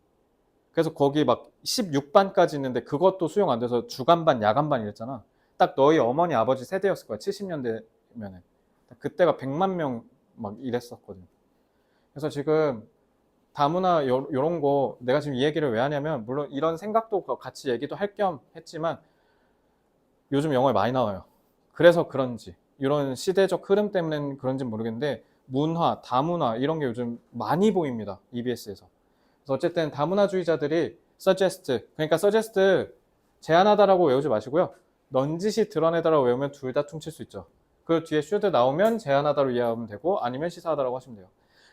그래서 거기 막 16반까지 있는데 그것도 수용 안 돼서 주간반, 야간반 이랬잖아. 딱 너희 어머니, 아버지 세대였을 거야. 70년대면은. 그때가 100만 명 막 이랬었거든. 그래서 지금 다문화 요런 거 내가 지금 이 얘기를 왜 하냐면, 물론 이런 생각도 같이 얘기도 할 겸 했지만 요즘 영화에 많이 나와요. 그래서 그런지, 이런 시대적 흐름 때문에 그런지 모르겠는데 문화, 다문화 이런 게 요즘 많이 보입니다. EBS에서. 그래서 어쨌든 다문화주의자들이 suggest, 그러니까 suggest 제안하다라고 외우지 마시고요. 넌지시 드러내다라고 외우면 둘 다 퉁칠 수 있죠. 그 뒤에 should 나오면 제안하다로 이해하면 되고 아니면 시사하다라고 하시면 돼요.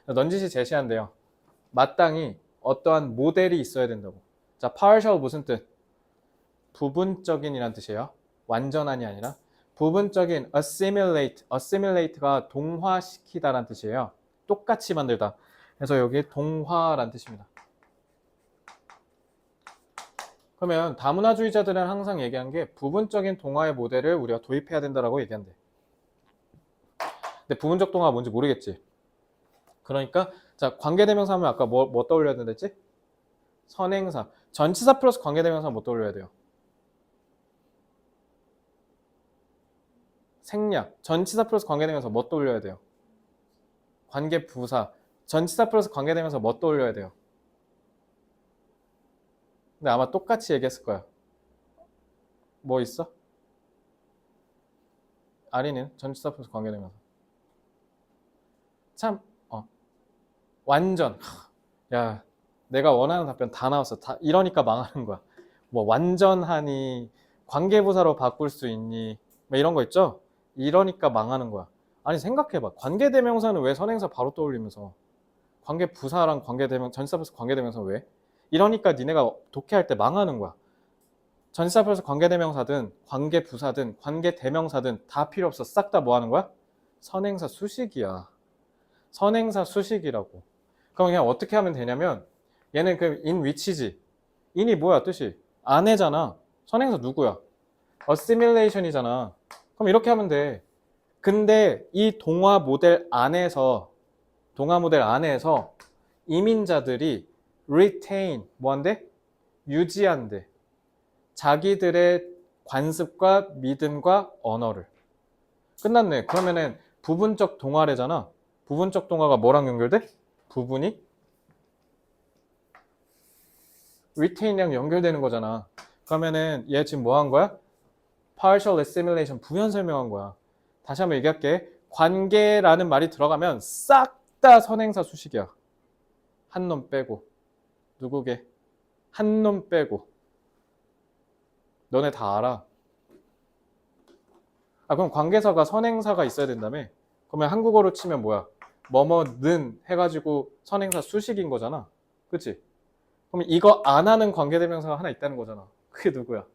넌지시 제시한대요. 마땅히 어떠한 모델이 있어야 된다고. 자, partial 무슨 뜻? 부분적인이란 뜻이에요. 완전한이 아니라 부분적인. assimilate가 동화시키다란 뜻이에요. 똑같이 만들다. 그래서 여기 동화란 뜻입니다. 그러면 다문화주의자들은 항상 얘기한 게 부분적인 동화의 모델을 우리가 도입해야 된다라고 얘기한대. 근데 부분적 동화가 뭔지 모르겠지. 그러니까 자, 관계대명사 하면 아까 뭐 떠올려야 된댔지? 선행사. 전치사 플러스 관계대명사 뭐 떠올려야 돼요? 생략. 전치사 플러스 관계대명사 뭐 떠올려야 돼요? 관계부사. 전치사 플러스 관계대명사 뭐 떠올려야 돼요? 근데 아마 똑같이 얘기했을 거야. 뭐 있어? 아리는 전치사 플러스 관계대명사. 참, 완전. 야, 내가 원하는 답변 다 나왔어. 다 이러니까 망하는 거야. 뭐 완전하니, 관계부사로 바꿀 수 있니, 뭐 이런 거 있죠? 이러니까 망하는 거야. 아니 생각해봐. 관계대명사는 왜 선행사 바로 떠올리면서 관계부사랑 전치사 플러스 관계대명사 왜? 이러니까 니네가 독해할 때 망하는 거야. 전치사 플러스 관계대명사든 관계부사든 관계대명사든 다 필요 없어. 싹 다 뭐 하는 거야? 선행사 수식이야. 선행사 수식이라고. 그럼 그냥 어떻게 하면 되냐면, 얘는 그 in which지. in이 뭐야 뜻이? 안에잖아. 선행사 누구야? assimilation이잖아. 그럼 이렇게 하면 돼. 근데 이 동화 모델 안에서 이민자들이 retain 뭐한대? 유지한대. 자기들의 관습과 믿음과 언어를. 끝났네. 그러면은 부분적 동화래잖아. 부분적 동화가 뭐랑 연결돼? 부분이 retain이랑 연결되는 거잖아. 그러면은 얘 지금 뭐 한 거야? partial assimilation, 부연 설명한 거야. 다시 한번 얘기할게. 관계라는 말이 들어가면 싹 다 선행사 수식이야. 한 놈 빼고. 누구게? 한 놈 빼고. 너네 다 알아. 그럼 관계사가 선행사가 있어야 된다며? 그러면 한국어로 치면 뭐야? 뭐뭐는 해가지고 선행사 수식인 거잖아. 그치? 그럼 이거 안 하는 관계대명사가 하나 있다는 거잖아. 그게 누구야?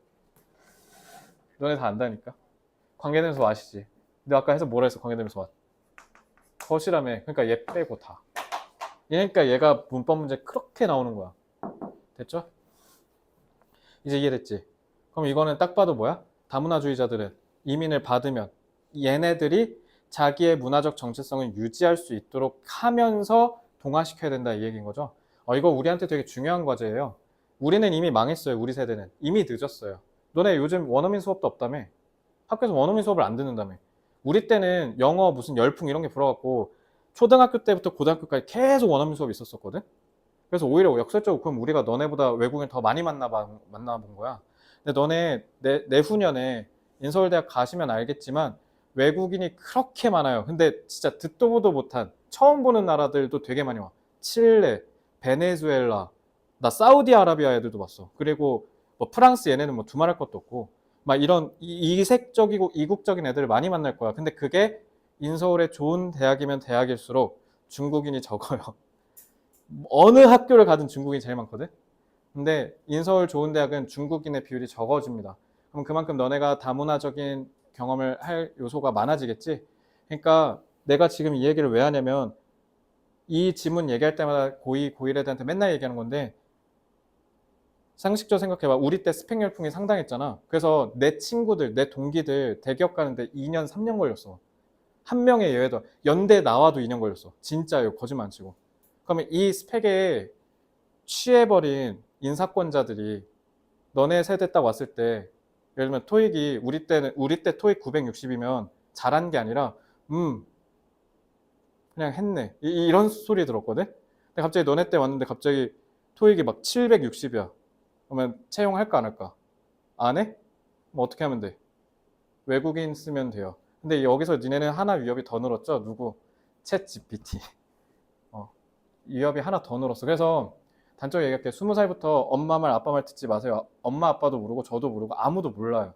너네 다 안다니까. 관계대명사 아시지? 근데 아까 해서 뭐라 했어? 관계대명사 와. 것이라며. 그러니까 얘 빼고 다. 그러니까 얘가 문법 문제 그렇게 나오는 거야. 됐죠? 이제 이해됐지? 그럼 이거는 딱 봐도 뭐야? 다문화주의자들은 이민을 받으면 얘네들이 자기의 문화적 정체성을 유지할 수 있도록 하면서 동화시켜야 된다 이 얘기인 거죠. 이거 우리한테 되게 중요한 과제예요. 우리는 이미 망했어요. 우리 세대는. 이미 늦었어요. 너네 요즘 원어민 수업도 없다며? 학교에서 원어민 수업을 안 듣는다며? 우리 때는 영어 무슨 열풍 이런 게 불어갖고 초등학교 때부터 고등학교까지 계속 원어민 수업이 있었거든? 그래서 오히려 역설적으로 그럼 우리가 너네보다 외국인 더 많이 만나본 거야. 근데 너네 내후년에 인서울대학 가시면 알겠지만 외국인이 그렇게 많아요. 근데 진짜 듣도 보도 못한 처음 보는 나라들도 되게 많이 와. 칠레, 베네수엘라, 나 사우디아라비아 애들도 봤어. 그리고 뭐 프랑스 얘네는 뭐 두말할 것도 없고 막 이런 이색적이고 이국적인 애들을 많이 만날 거야. 근데 그게 인서울의 좋은 대학이면 대학일수록 중국인이 적어요. 어느 학교를 가든 중국인이 제일 많거든. 근데 인서울 좋은 대학은 중국인의 비율이 적어집니다. 그럼 그만큼 너네가 다문화적인 경험을 할 요소가 많아지겠지. 그러니까 내가 지금 이 얘기를 왜 하냐면 이 지문 얘기할 때마다 고2, 고1 애들한테 맨날 얘기하는 건데 상식적으로 생각해봐. 우리 때 스펙 열풍이 상당했잖아. 그래서 내 친구들, 내 동기들 대기업 가는데 2년, 3년 걸렸어. 한 명의 예외도 연대 나와도 2년 걸렸어. 진짜요. 거짓말 안 치고. 그러면 이 스펙에 취해버린 인사권자들이 너네 세대 딱 왔을 때 예를 들면 토익이 우리 때 토익 960이면 잘한 게 아니라 그냥 했네 이런 소리 들었거든. 근데 갑자기 너네 때 왔는데 갑자기 토익이 막 760이야. 그러면 채용할까 안 할까? 안 해? 뭐 어떻게 하면 돼? 외국인 쓰면 돼요. 근데 여기서 니네는 하나 위협이 더 늘었죠. 누구? 챗 GPT. 위협이 하나 더 늘었어. 그래서 단적으로 얘기할게. 20살부터 엄마 말 아빠 말 듣지 마세요. 엄마 아빠도 모르고 저도 모르고 아무도 몰라요.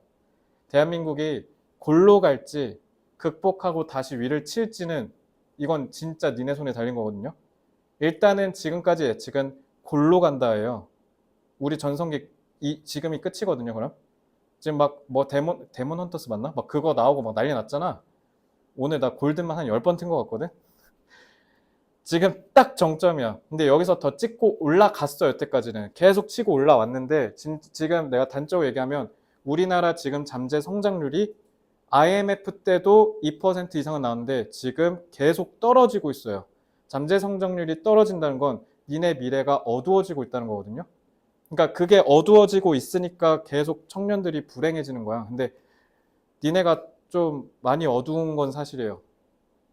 대한민국이 골로 갈지 극복하고 다시 위를 칠지는 이건 진짜 니네 손에 달린 거거든요. 일단은 지금까지 예측은 골로 간다예요. 우리 전성기 지금이 끝이거든요. 그럼 지금 막 뭐 데몬 헌터스 맞나? 막 그거 나오고 막 난리 났잖아. 오늘 나 골든만 한 10번 튼 거 같거든. 지금 딱 정점이야. 근데 여기서 더 찍고 올라갔어. 여태까지는 계속 치고 올라왔는데 지금 내가 단적으로 얘기하면 우리나라 지금 잠재 성장률이 IMF 때도 2% 이상은 나왔는데 지금 계속 떨어지고 있어요. 잠재 성장률이 떨어진다는 건 니네 미래가 어두워지고 있다는 거거든요. 그러니까 그게 어두워지고 있으니까 계속 청년들이 불행해지는 거야. 근데 니네가 좀 많이 어두운 건 사실이에요.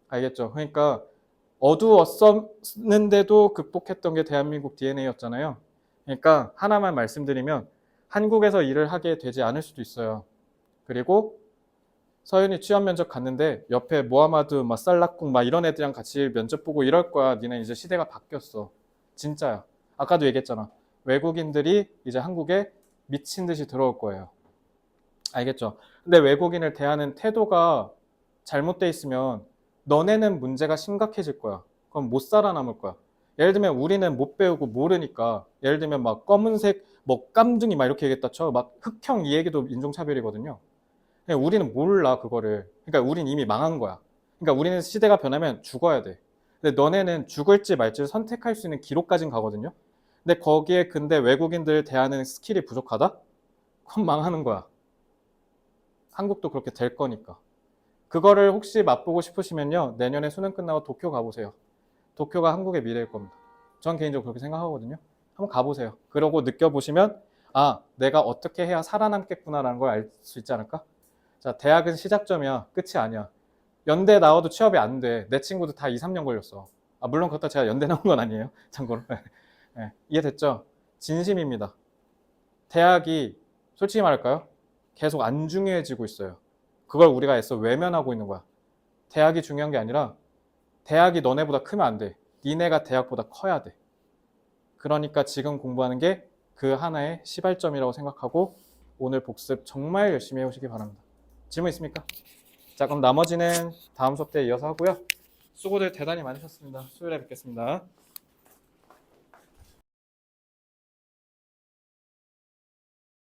알겠죠? 그러니까 어두웠었는데도 극복했던 게 대한민국 DNA였잖아요. 그러니까 하나만 말씀드리면 한국에서 일을 하게 되지 않을 수도 있어요. 그리고 서윤이 취업 면접 갔는데 옆에 모하마드, 막 살라국 막 이런 애들이랑 같이 면접 보고 이럴 거야. 니네 이제 시대가 바뀌었어. 진짜야. 아까도 얘기했잖아. 외국인들이 이제 한국에 미친 듯이 들어올 거예요. 알겠죠? 근데 외국인을 대하는 태도가 잘못돼 있으면 너네는 문제가 심각해질 거야. 그럼 못 살아남을 거야. 예를 들면 우리는 못 배우고 모르니까 예를 들면 막 검은색 뭐 깜둥이 막 이렇게 얘기했다 쳐. 막 흑형 이 얘기도 인종차별이거든요. 우리는 몰라 그거를. 그러니까 우린 이미 망한 거야. 그러니까 우리는 시대가 변하면 죽어야 돼. 근데 너네는 죽을지 말지를 선택할 수 있는 기로까진 가거든요. 근데 거기에 근데 외국인들 대하는 스킬이 부족하다? 그럼 망하는 거야. 한국도 그렇게 될 거니까. 그거를 혹시 맛보고 싶으시면요. 내년에 수능 끝나고 도쿄 가보세요. 도쿄가 한국의 미래일 겁니다. 전 개인적으로 그렇게 생각하거든요. 한번 가보세요. 그러고 느껴보시면 아, 내가 어떻게 해야 살아남겠구나라는 걸 알 수 있지 않을까? 자, 대학은 시작점이야. 끝이 아니야. 연대 나와도 취업이 안 돼. 내 친구도 다 2, 3년 걸렸어. 아, 물론 그렇다 제가 연대 나온 건 아니에요. 참고로. 네, 이해됐죠? 진심입니다. 대학이 솔직히 말할까요? 계속 안 중요해지고 있어요. 그걸 우리가 애써 외면하고 있는 거야. 대학이 중요한 게 아니라 대학이 너네보다 크면 안 돼. 니네가 대학보다 커야 돼. 그러니까 지금 공부하는 게 그 하나의 시발점이라고 생각하고 오늘 복습 정말 열심히 해오시기 바랍니다. 질문 있습니까? 자, 그럼 나머지는 다음 수업 때 이어서 하고요. 수고들 대단히 많으셨습니다. 수요일에 뵙겠습니다.